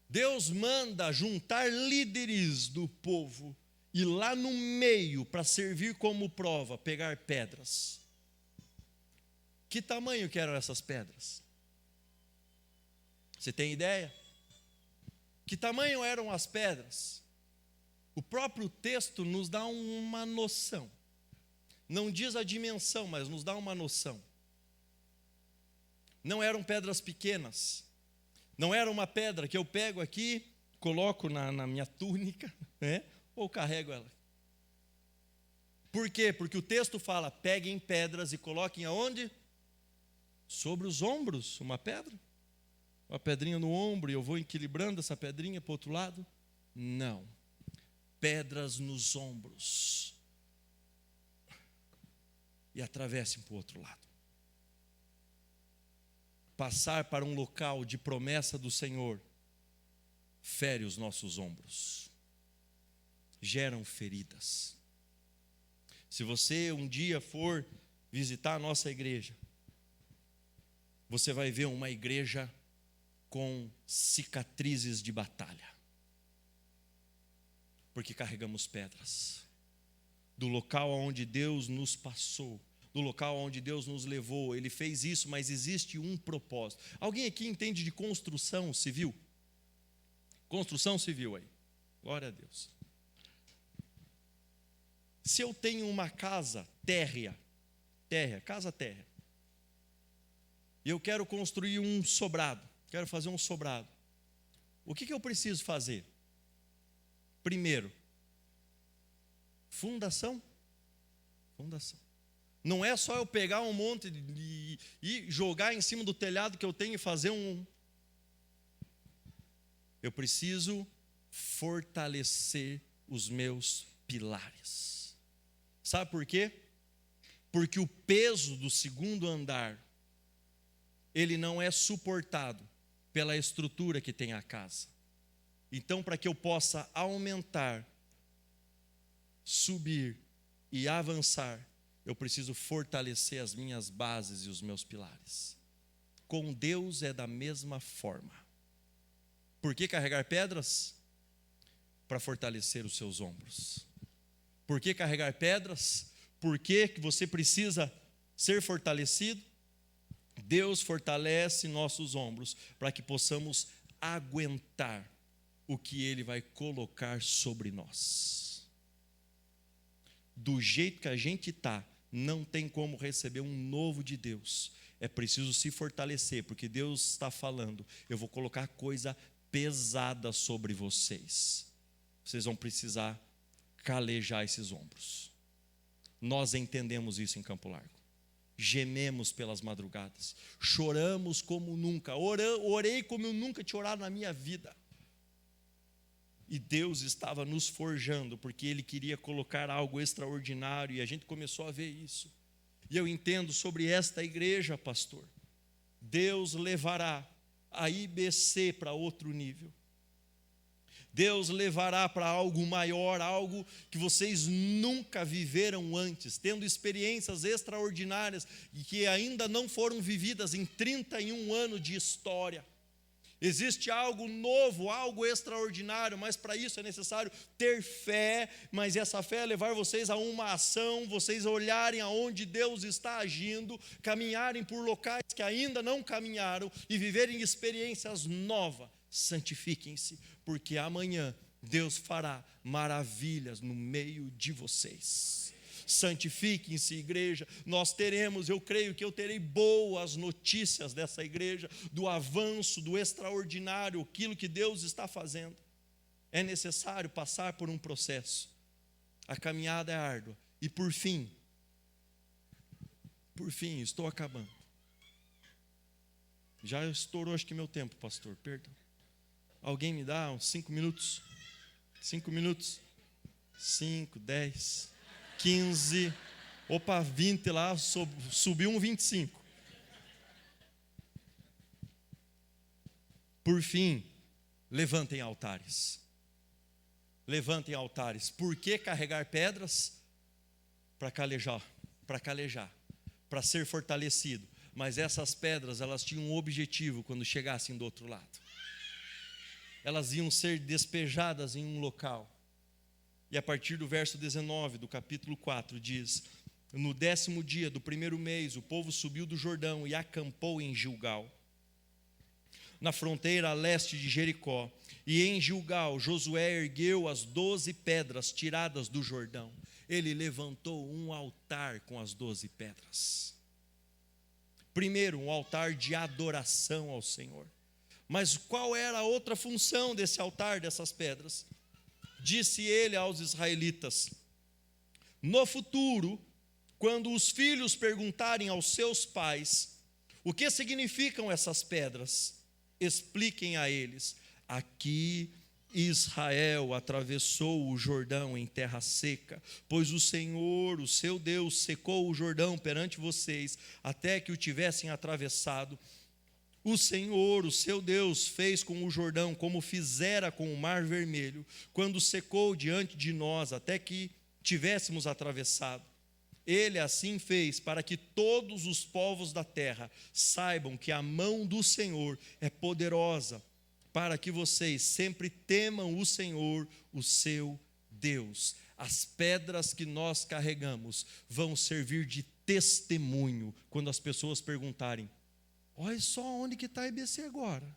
Deus manda juntar líderes do povo e lá no meio, para servir como prova, pegar pedras. Que tamanho que eram essas pedras? Você tem ideia? Que tamanho eram as pedras? O próprio texto nos dá uma noção. Não diz a dimensão, mas nos dá uma noção. Não eram pedras pequenas. Não era uma pedra que eu pego aqui, coloco na minha túnica, né? Ou carrego ela. Por quê? Porque o texto fala, peguem pedras e coloquem aonde? Sobre os ombros, uma pedra. Uma pedrinha no ombro e eu vou equilibrando essa pedrinha para o outro lado. Não. Pedras nos ombros. E atravessem para o outro lado. Passar para um local de promessa do Senhor fere os nossos ombros, geram feridas. Se você um dia for visitar a nossa igreja, você vai ver uma igreja com cicatrizes de batalha, porque carregamos pedras do local onde Deus nos passou, do local onde Deus nos levou. Ele fez isso, mas existe um propósito. Alguém aqui entende de construção civil? Construção civil aí. Glória a Deus. Se eu tenho uma casa casa térrea, e eu quero construir um sobrado, quero fazer um sobrado, o que eu preciso fazer? Primeiro, fundação. Não é só eu pegar um monte e jogar em cima do telhado que eu tenho e fazer um. Eu preciso fortalecer os meus pilares. Sabe por quê? Porque o peso do segundo andar, ele não é suportado pela estrutura que tem a casa. Então, para que eu possa aumentar, subir e avançar, eu preciso fortalecer as minhas bases e os meus pilares. Com Deus é da mesma forma. Por que carregar pedras? Para fortalecer os seus ombros. Por que carregar pedras? Por que você precisa ser fortalecido? Deus fortalece nossos ombros para que possamos aguentar o que Ele vai colocar sobre nós. Do jeito que a gente está, não tem como receber um novo de Deus. É preciso se fortalecer, porque Deus está falando, eu vou colocar coisa pesada sobre vocês. Vocês vão precisar calejar esses ombros. Nós entendemos isso em Campo Largo. Gememos pelas madrugadas, choramos como nunca, orei como eu nunca tinha orado na minha vida. E Deus estava nos forjando, porque Ele queria colocar algo extraordinário, e a gente começou a ver isso. E eu entendo sobre esta igreja, pastor, Deus levará a IBC para outro nível. Deus levará para algo maior, algo que vocês nunca viveram antes, tendo experiências extraordinárias e que ainda não foram vividas em 31 anos de história. Existe algo novo, algo extraordinário, mas para isso é necessário ter fé, mas essa fé é levar vocês a uma ação, vocês olharem aonde Deus está agindo, caminharem por locais que ainda não caminharam e viverem experiências novas. Santifiquem-se, porque amanhã Deus fará maravilhas no meio de vocês. Santifiquem-se, igreja. Nós teremos, eu creio que eu terei boas notícias dessa igreja, do avanço, do extraordinário, aquilo que Deus está fazendo. É necessário passar por um processo. A caminhada é árdua. E por fim, estou acabando. Já estourou acho que meu tempo, pastor, perdão. Alguém me dá uns 5 minutos? 5 minutos? 5, 10, 15, 20 lá, subiu um 25. Por fim, levantem altares. Levantem altares. Por que carregar pedras? Para calejar, para ser fortalecido. Mas essas pedras, elas tinham um objetivo quando chegassem do outro lado. Elas iam ser despejadas em um local. E a partir do verso 19 do capítulo 4 diz: no 10º dia do primeiro mês, o povo subiu do Jordão e acampou em Gilgal, na fronteira a leste de Jericó. E em Gilgal, Josué ergueu as 12 pedras tiradas do Jordão. Ele levantou um altar com as 12 pedras. Primeiro, um altar de adoração ao Senhor. Mas qual era a outra função desse altar, dessas pedras? Disse ele aos israelitas: no futuro, quando os filhos perguntarem aos seus pais o que significam essas pedras, expliquem a eles: aqui Israel atravessou o Jordão em terra seca, pois o Senhor, o seu Deus, secou o Jordão perante vocês, até que o tivessem atravessado. O Senhor, o seu Deus, fez com o Jordão como fizera com o Mar Vermelho, quando secou diante de nós, até que tivéssemos atravessado. Ele assim fez para que todos os povos da terra saibam que a mão do Senhor é poderosa, para que vocês sempre temam o Senhor, o seu Deus. As pedras que nós carregamos vão servir de testemunho quando as pessoas perguntarem: olha só onde que está a IBC agora.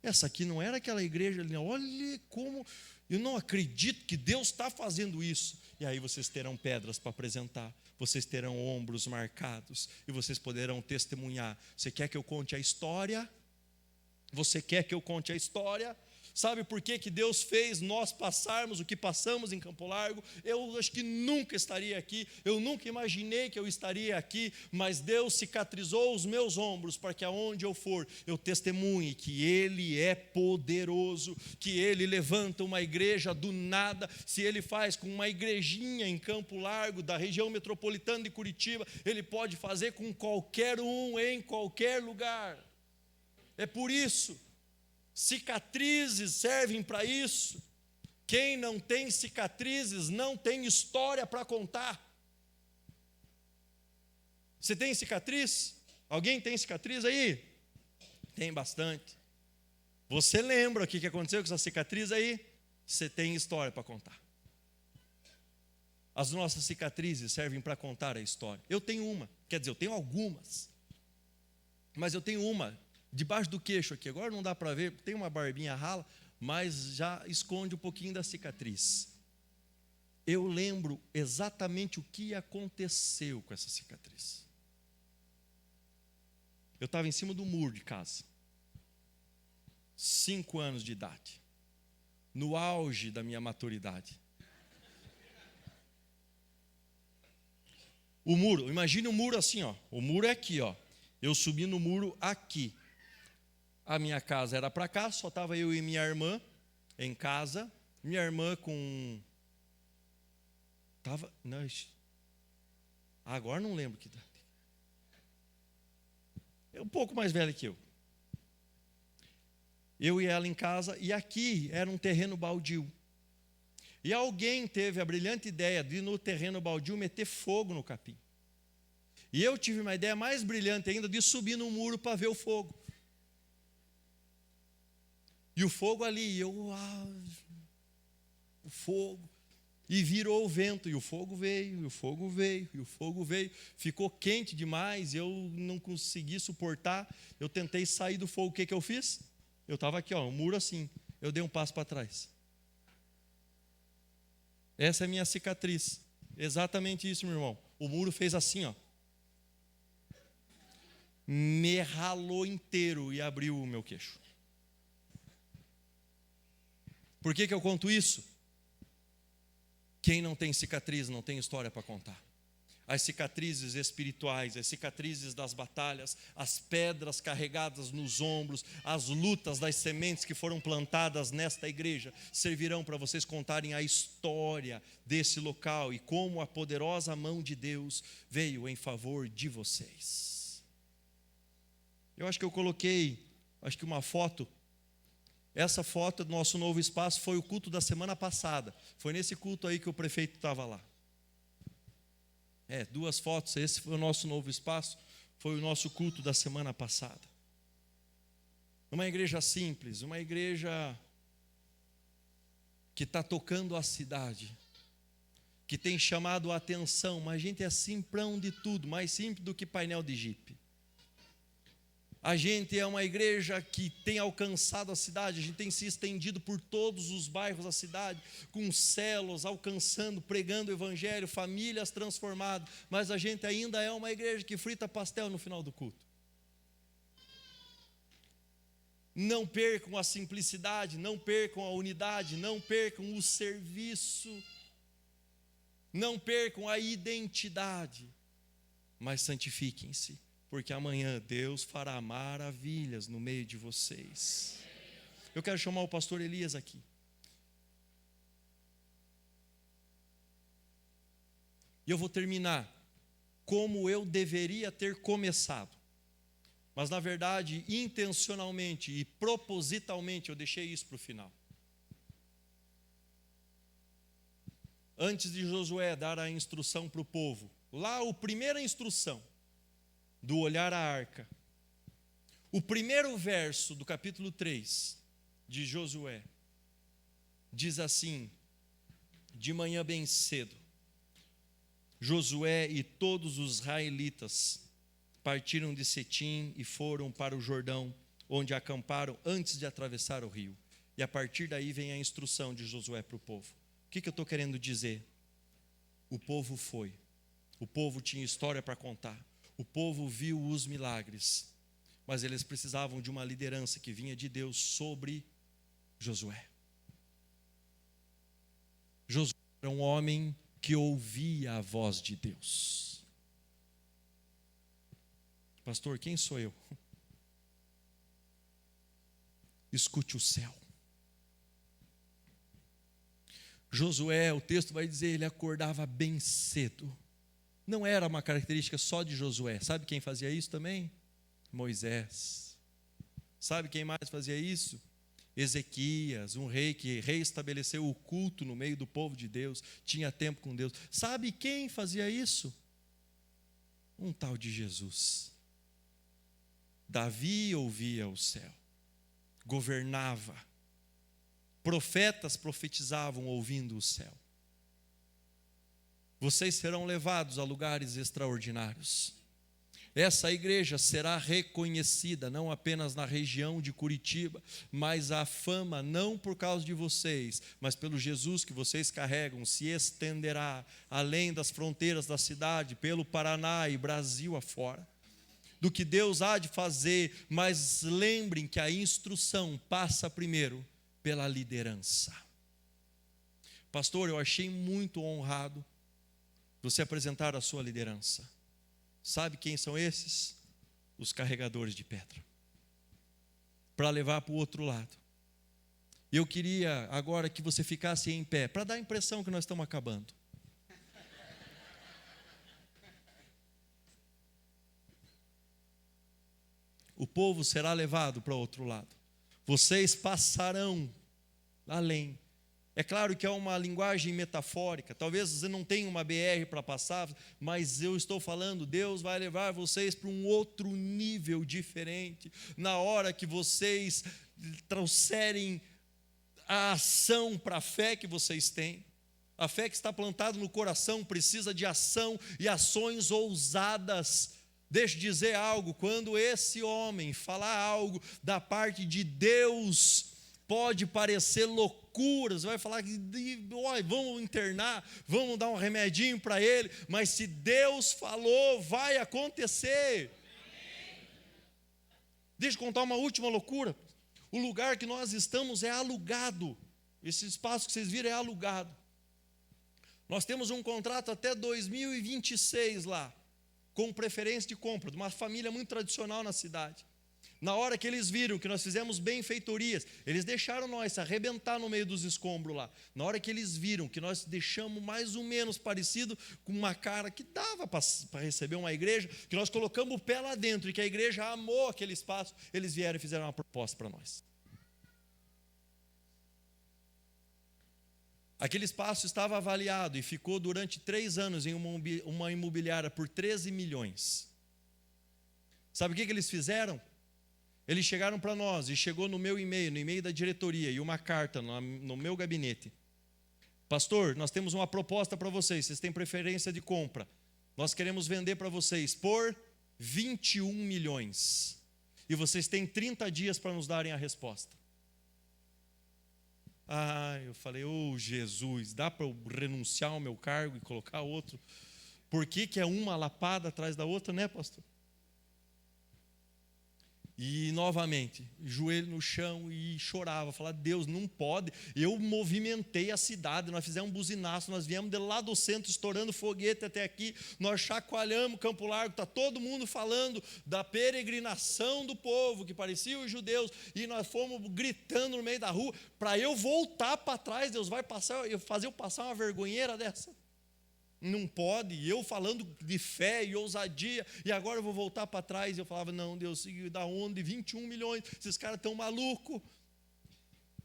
Essa aqui não era aquela igreja ali. Olha como, eu não acredito que Deus está fazendo isso. E aí vocês terão pedras para apresentar. Vocês terão ombros marcados. E vocês poderão testemunhar. Você quer que eu conte a história? Você quer que eu conte a história? Sabe por que Deus fez nós passarmos o que passamos em Campo Largo? Eu acho que nunca estaria aqui, eu nunca imaginei que eu estaria aqui, mas Deus cicatrizou os meus ombros para que aonde eu for, eu testemunhe que Ele é poderoso, que Ele levanta uma igreja do nada. Se Ele faz com uma igrejinha em Campo Largo, da região metropolitana de Curitiba, Ele pode fazer com qualquer um, em qualquer lugar. É por isso. Cicatrizes servem para isso. Quem não tem cicatrizes não tem história para contar. Você tem cicatriz? Alguém tem cicatriz aí? Tem bastante. Você lembra o que aconteceu com essa cicatriz aí? Você tem história para contar. As nossas cicatrizes servem para contar a história. Eu tenho uma, quer dizer, eu tenho algumas, mas eu tenho uma debaixo do queixo aqui. Agora não dá para ver, tem uma barbinha rala, mas já esconde um pouquinho da cicatriz. Eu lembro exatamente o que aconteceu com essa cicatriz. Eu estava em cima do muro de casa, 5 anos de idade, no auge da minha maturidade. O muro, imagine um muro assim, ó. O muro é aqui, ó. Eu subi no muro aqui. A minha casa era para cá, só estava eu e minha irmã em casa. Minha irmã não, agora não lembro que idade. É um pouco mais velha que eu. Eu e ela em casa, e aqui era um terreno baldio. E alguém teve a brilhante ideia de, no terreno baldio, meter fogo no capim. E eu tive uma ideia mais brilhante ainda de subir no muro para ver o fogo. E o fogo ali, o fogo, e virou o vento, e o fogo veio, e o fogo veio, e o fogo veio, ficou quente demais, eu não consegui suportar, eu tentei sair do fogo. O que eu fiz? Eu estava aqui, ó, um muro assim, eu dei um passo para trás. Essa é a minha cicatriz, exatamente isso, meu irmão. O muro fez assim, ó, me ralou inteiro e abriu o meu queixo. Por que eu conto isso? Quem não tem cicatriz não tem história para contar. As cicatrizes espirituais, as cicatrizes das batalhas, as pedras carregadas nos ombros, as lutas das sementes que foram plantadas nesta igreja, servirão para vocês contarem a história desse local e como a poderosa mão de Deus veio em favor de vocês. Eu acho que eu coloquei, uma foto. Essa foto do nosso novo espaço foi o culto da semana passada. Foi nesse culto aí que o prefeito estava lá. 2 fotos. Esse foi o nosso novo espaço. Foi o nosso culto da semana passada. Uma igreja simples, uma igreja que está tocando a cidade, que tem chamado a atenção. Mas a gente é simplão de tudo, mais simples do que painel de jipe. A gente é uma igreja que tem alcançado a cidade, a gente tem se estendido por todos os bairros da cidade, com células, alcançando, pregando o evangelho, famílias transformadas, mas a gente ainda é uma igreja que frita pastel no final do culto. Não percam a simplicidade, não percam a unidade, não percam o serviço, não percam a identidade, mas santifiquem-se. Porque amanhã Deus fará maravilhas no meio de vocês. Eu quero chamar o pastor Elias aqui. E eu vou terminar como eu deveria ter começado. Mas na verdade, intencionalmente e propositalmente, eu deixei isso para o final. Antes de Josué dar a instrução para o povo, lá a primeira instrução, do olhar à arca. O primeiro verso do capítulo 3 de Josué diz assim: de manhã bem cedo, Josué e todos os israelitas partiram de Setim e foram para o Jordão, onde acamparam antes de atravessar o rio. E a partir daí vem a instrução de Josué para o povo. O que eu estou querendo dizer? O povo foi, o povo tinha história para contar. O povo viu os milagres, mas eles precisavam de uma liderança que vinha de Deus sobre Josué. Josué era um homem que ouvia a voz de Deus. Pastor, quem sou eu? Escute o céu. Josué, o texto vai dizer, ele acordava bem cedo. Não era uma característica só de Josué. Sabe quem fazia isso também? Moisés. Sabe quem mais fazia isso? Ezequias, um rei que reestabeleceu o culto no meio do povo de Deus, tinha tempo com Deus. Sabe quem fazia isso? Um tal de Jesus. Davi ouvia o céu, governava. Profetas profetizavam ouvindo o céu. Vocês serão levados a lugares extraordinários. Essa igreja será reconhecida não apenas na região de Curitiba, mas a fama, não por causa de vocês, mas pelo Jesus que vocês carregam, se estenderá além das fronteiras da cidade, pelo Paraná e Brasil afora. Do que Deus há de fazer, mas lembrem que a instrução passa primeiro pela liderança. Pastor, eu achei muito honrado você apresentar a sua liderança. Sabe quem são esses? Os carregadores de pedra. Para levar para o outro lado. Eu queria agora que você ficasse em pé, para dar a impressão que nós estamos acabando. O povo será levado para o outro lado. Vocês passarão além. É claro que é uma linguagem metafórica, talvez você não tenha uma BR para passar, mas eu estou falando, Deus vai levar vocês para um outro nível diferente, na hora que vocês trouxerem a ação para a fé que vocês têm. A fé que está plantada no coração precisa de ação e ações ousadas. Deixa eu dizer algo, quando esse homem falar algo da parte de Deus, pode parecer loucura, você vai falar que vamos internar, vamos dar um remedinho para ele, mas se Deus falou, vai acontecer. Deixa eu contar uma última loucura. O lugar que nós estamos é alugado. Esse espaço que vocês viram é alugado. Nós temos um contrato até 2026 lá, com preferência de compra, de uma família muito tradicional na cidade. Na hora que eles viram que nós fizemos benfeitorias, eles deixaram nós se arrebentar no meio dos escombros lá. Na hora que eles viram que nós deixamos mais ou menos parecido com uma cara que dava para receber uma igreja, que nós colocamos o pé lá dentro e que a igreja amou aquele espaço, eles vieram e fizeram uma proposta para nós. Aquele espaço estava avaliado e ficou durante 3 anos em uma imobiliária por 13 milhões. Sabe o que eles fizeram? Eles chegaram para nós e chegou no meu e-mail, no e-mail da diretoria e uma carta no meu gabinete. Pastor, nós temos uma proposta para vocês têm preferência de compra. Nós queremos vender para vocês por 21 milhões. e vocês têm 30 dias para nos darem a resposta. Eu falei, Jesus, dá para eu renunciar ao meu cargo e colocar outro? Por que é uma lapada atrás da outra, né, pastor? E novamente, joelho no chão e chorava, falava, Deus, não pode. Eu movimentei a cidade, nós fizemos um buzinaço, nós viemos de lá do centro, estourando foguete até aqui, nós chacoalhamos Campo Largo, está todo mundo falando da peregrinação do povo, que parecia os judeus, e nós fomos gritando no meio da rua, para eu voltar para trás, Deus vai fazer eu passar uma vergonheira dessa? Não pode, e eu falando de fé e ousadia, e agora eu vou voltar para trás. Eu falava, não, Deus, da onde? 21 milhões, esses caras estão malucos.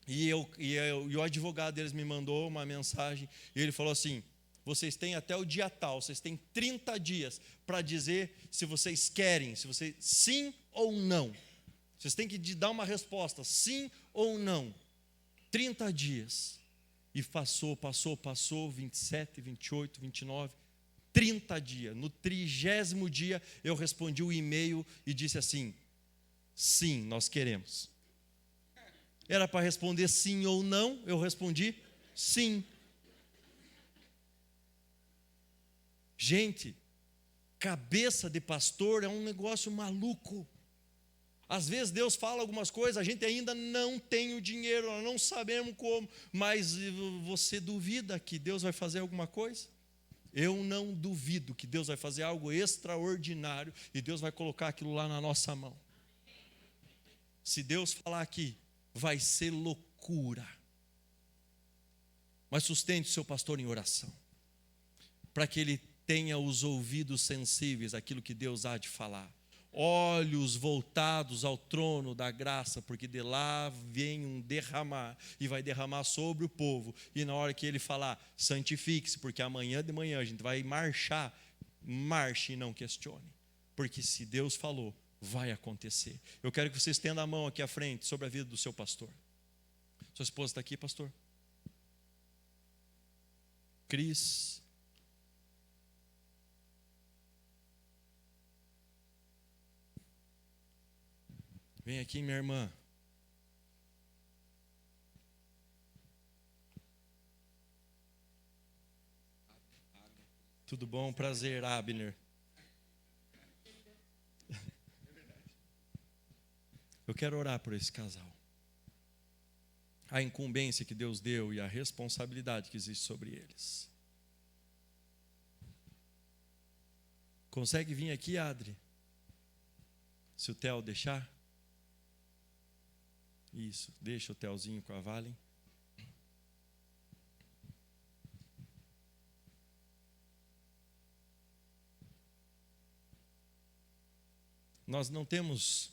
E o advogado deles me mandou uma mensagem, e ele falou assim, vocês têm até o dia tal, vocês têm 30 dias para dizer se vocês querem, se vocês sim ou não. Vocês têm que dar uma resposta, sim ou não. 30 dias. E passou, 27, 28, 29, 30 dias. No 30º dia, eu respondi o e-mail e disse assim, sim, nós queremos. Era para responder sim ou não, eu respondi sim. Gente, cabeça de pastor é um negócio maluco. Às vezes Deus fala algumas coisas, a gente ainda não tem o dinheiro, nós não sabemos como, mas você duvida que Deus vai fazer alguma coisa? Eu não duvido que Deus vai fazer algo extraordinário e Deus vai colocar aquilo lá na nossa mão. Se Deus falar aqui, vai ser loucura. Mas sustente o seu pastor em oração, para que ele tenha os ouvidos sensíveis àquilo que Deus há de falar. Olhos voltados ao trono da graça, porque de lá vem um derramar, e vai derramar sobre o povo, e na hora que ele falar, santifique-se, porque amanhã de manhã a gente vai marchar, marche e não questione, porque se Deus falou, vai acontecer. Eu quero que você estenda a mão aqui à frente, sobre a vida do seu pastor. Sua esposa está aqui, pastor? Cris. Vem aqui, minha irmã. Tudo bom? Prazer, Abner. Eu quero orar por esse casal. A incumbência que Deus deu e a responsabilidade que existe sobre eles. Consegue vir aqui, Adri? Se o Theo deixar? Isso, deixa o Telzinho com a Valen. Nós não temos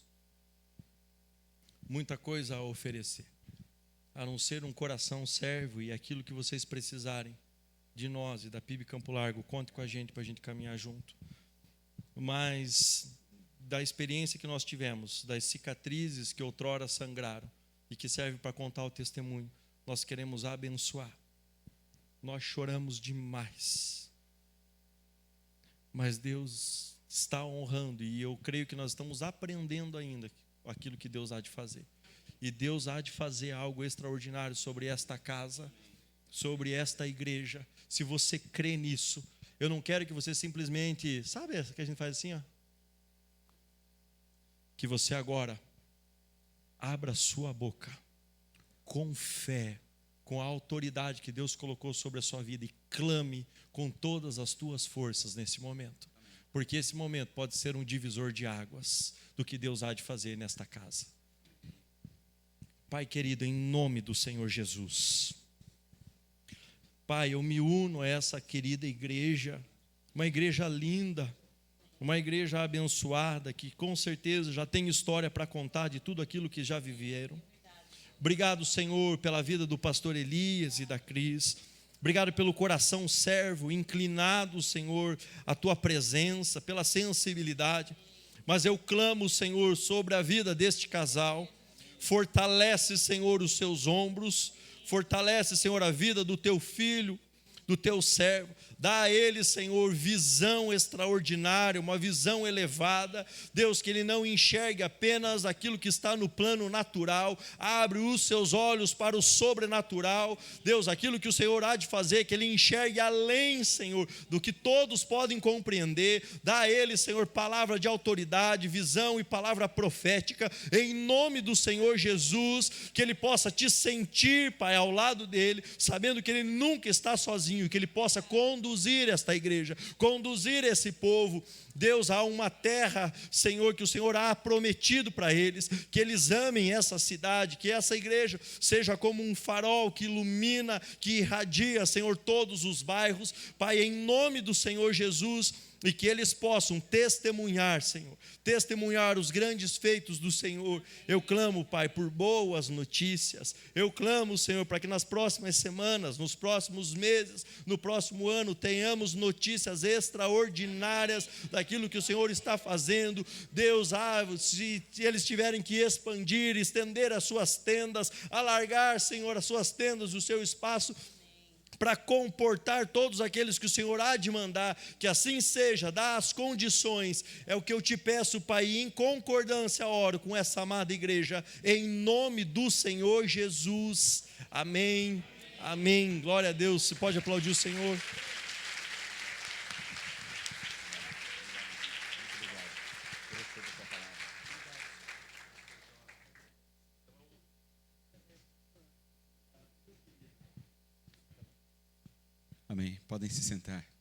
muita coisa a oferecer, a não ser um coração servo e aquilo que vocês precisarem de nós e da PIB Campo Largo. Conte com a gente para a gente caminhar junto. Mas da experiência que nós tivemos, das cicatrizes que outrora sangraram e que serve para contar o testemunho, nós queremos abençoar. Nós choramos demais, mas Deus está honrando, e eu creio que nós estamos aprendendo ainda aquilo que Deus há de fazer. E Deus há de fazer algo extraordinário sobre esta casa, sobre esta igreja. Se você crê nisso, eu não quero que você simplesmente, sabe essa que a gente faz assim, ó? Que você agora abra sua boca com fé, com a autoridade que Deus colocou sobre a sua vida, e clame com todas as tuas forças nesse momento, porque esse momento pode ser um divisor de águas do que Deus há de fazer nesta casa. Pai querido, em nome do Senhor Jesus, Pai, eu me uno a essa querida igreja, uma igreja linda, uma igreja abençoada, que com certeza já tem história para contar de tudo aquilo que já viveram. Obrigado, Senhor, pela vida do pastor Elias e da Cris. Obrigado pelo coração servo, inclinado, Senhor, à tua presença, pela sensibilidade. Mas eu clamo, Senhor, sobre a vida deste casal. Fortalece, Senhor, os seus ombros. Fortalece, Senhor, a vida do teu filho, do teu servo. Dá a ele, Senhor, visão extraordinária, uma visão elevada. Deus, que ele não enxergue apenas aquilo que está no plano natural. Abre os seus olhos para o sobrenatural. Deus, aquilo que o Senhor há de fazer, que ele enxergue além, Senhor, do que todos podem compreender. Dá a ele, Senhor, palavra de autoridade, visão e palavra profética, em nome do Senhor Jesus, que ele possa te sentir, Pai, ao lado dele, sabendo que ele nunca está sozinho, que ele possa conduzir esta igreja, conduzir esse povo. Deus, há uma terra, Senhor, que o Senhor há prometido para eles, que eles amem essa cidade, que essa igreja seja como um farol que ilumina, que irradia, Senhor, todos os bairros, Pai, em nome do Senhor Jesus, e que eles possam testemunhar, Senhor, testemunhar os grandes feitos do Senhor. Eu clamo, Pai, por boas notícias. Eu clamo, Senhor, para que nas próximas semanas, nos próximos meses, no próximo ano, tenhamos notícias extraordinárias daquilo que o Senhor está fazendo. Deus, se eles tiverem que expandir, estender as suas tendas, alargar, Senhor, as suas tendas, o seu espaço, para comportar todos aqueles que o Senhor há de mandar, que assim seja, dá as condições, é o que eu te peço, Pai, e em concordância oro com essa amada igreja, em nome do Senhor Jesus, amém, amém, glória a Deus. Você pode aplaudir o Senhor? Amém. Podem se sentar.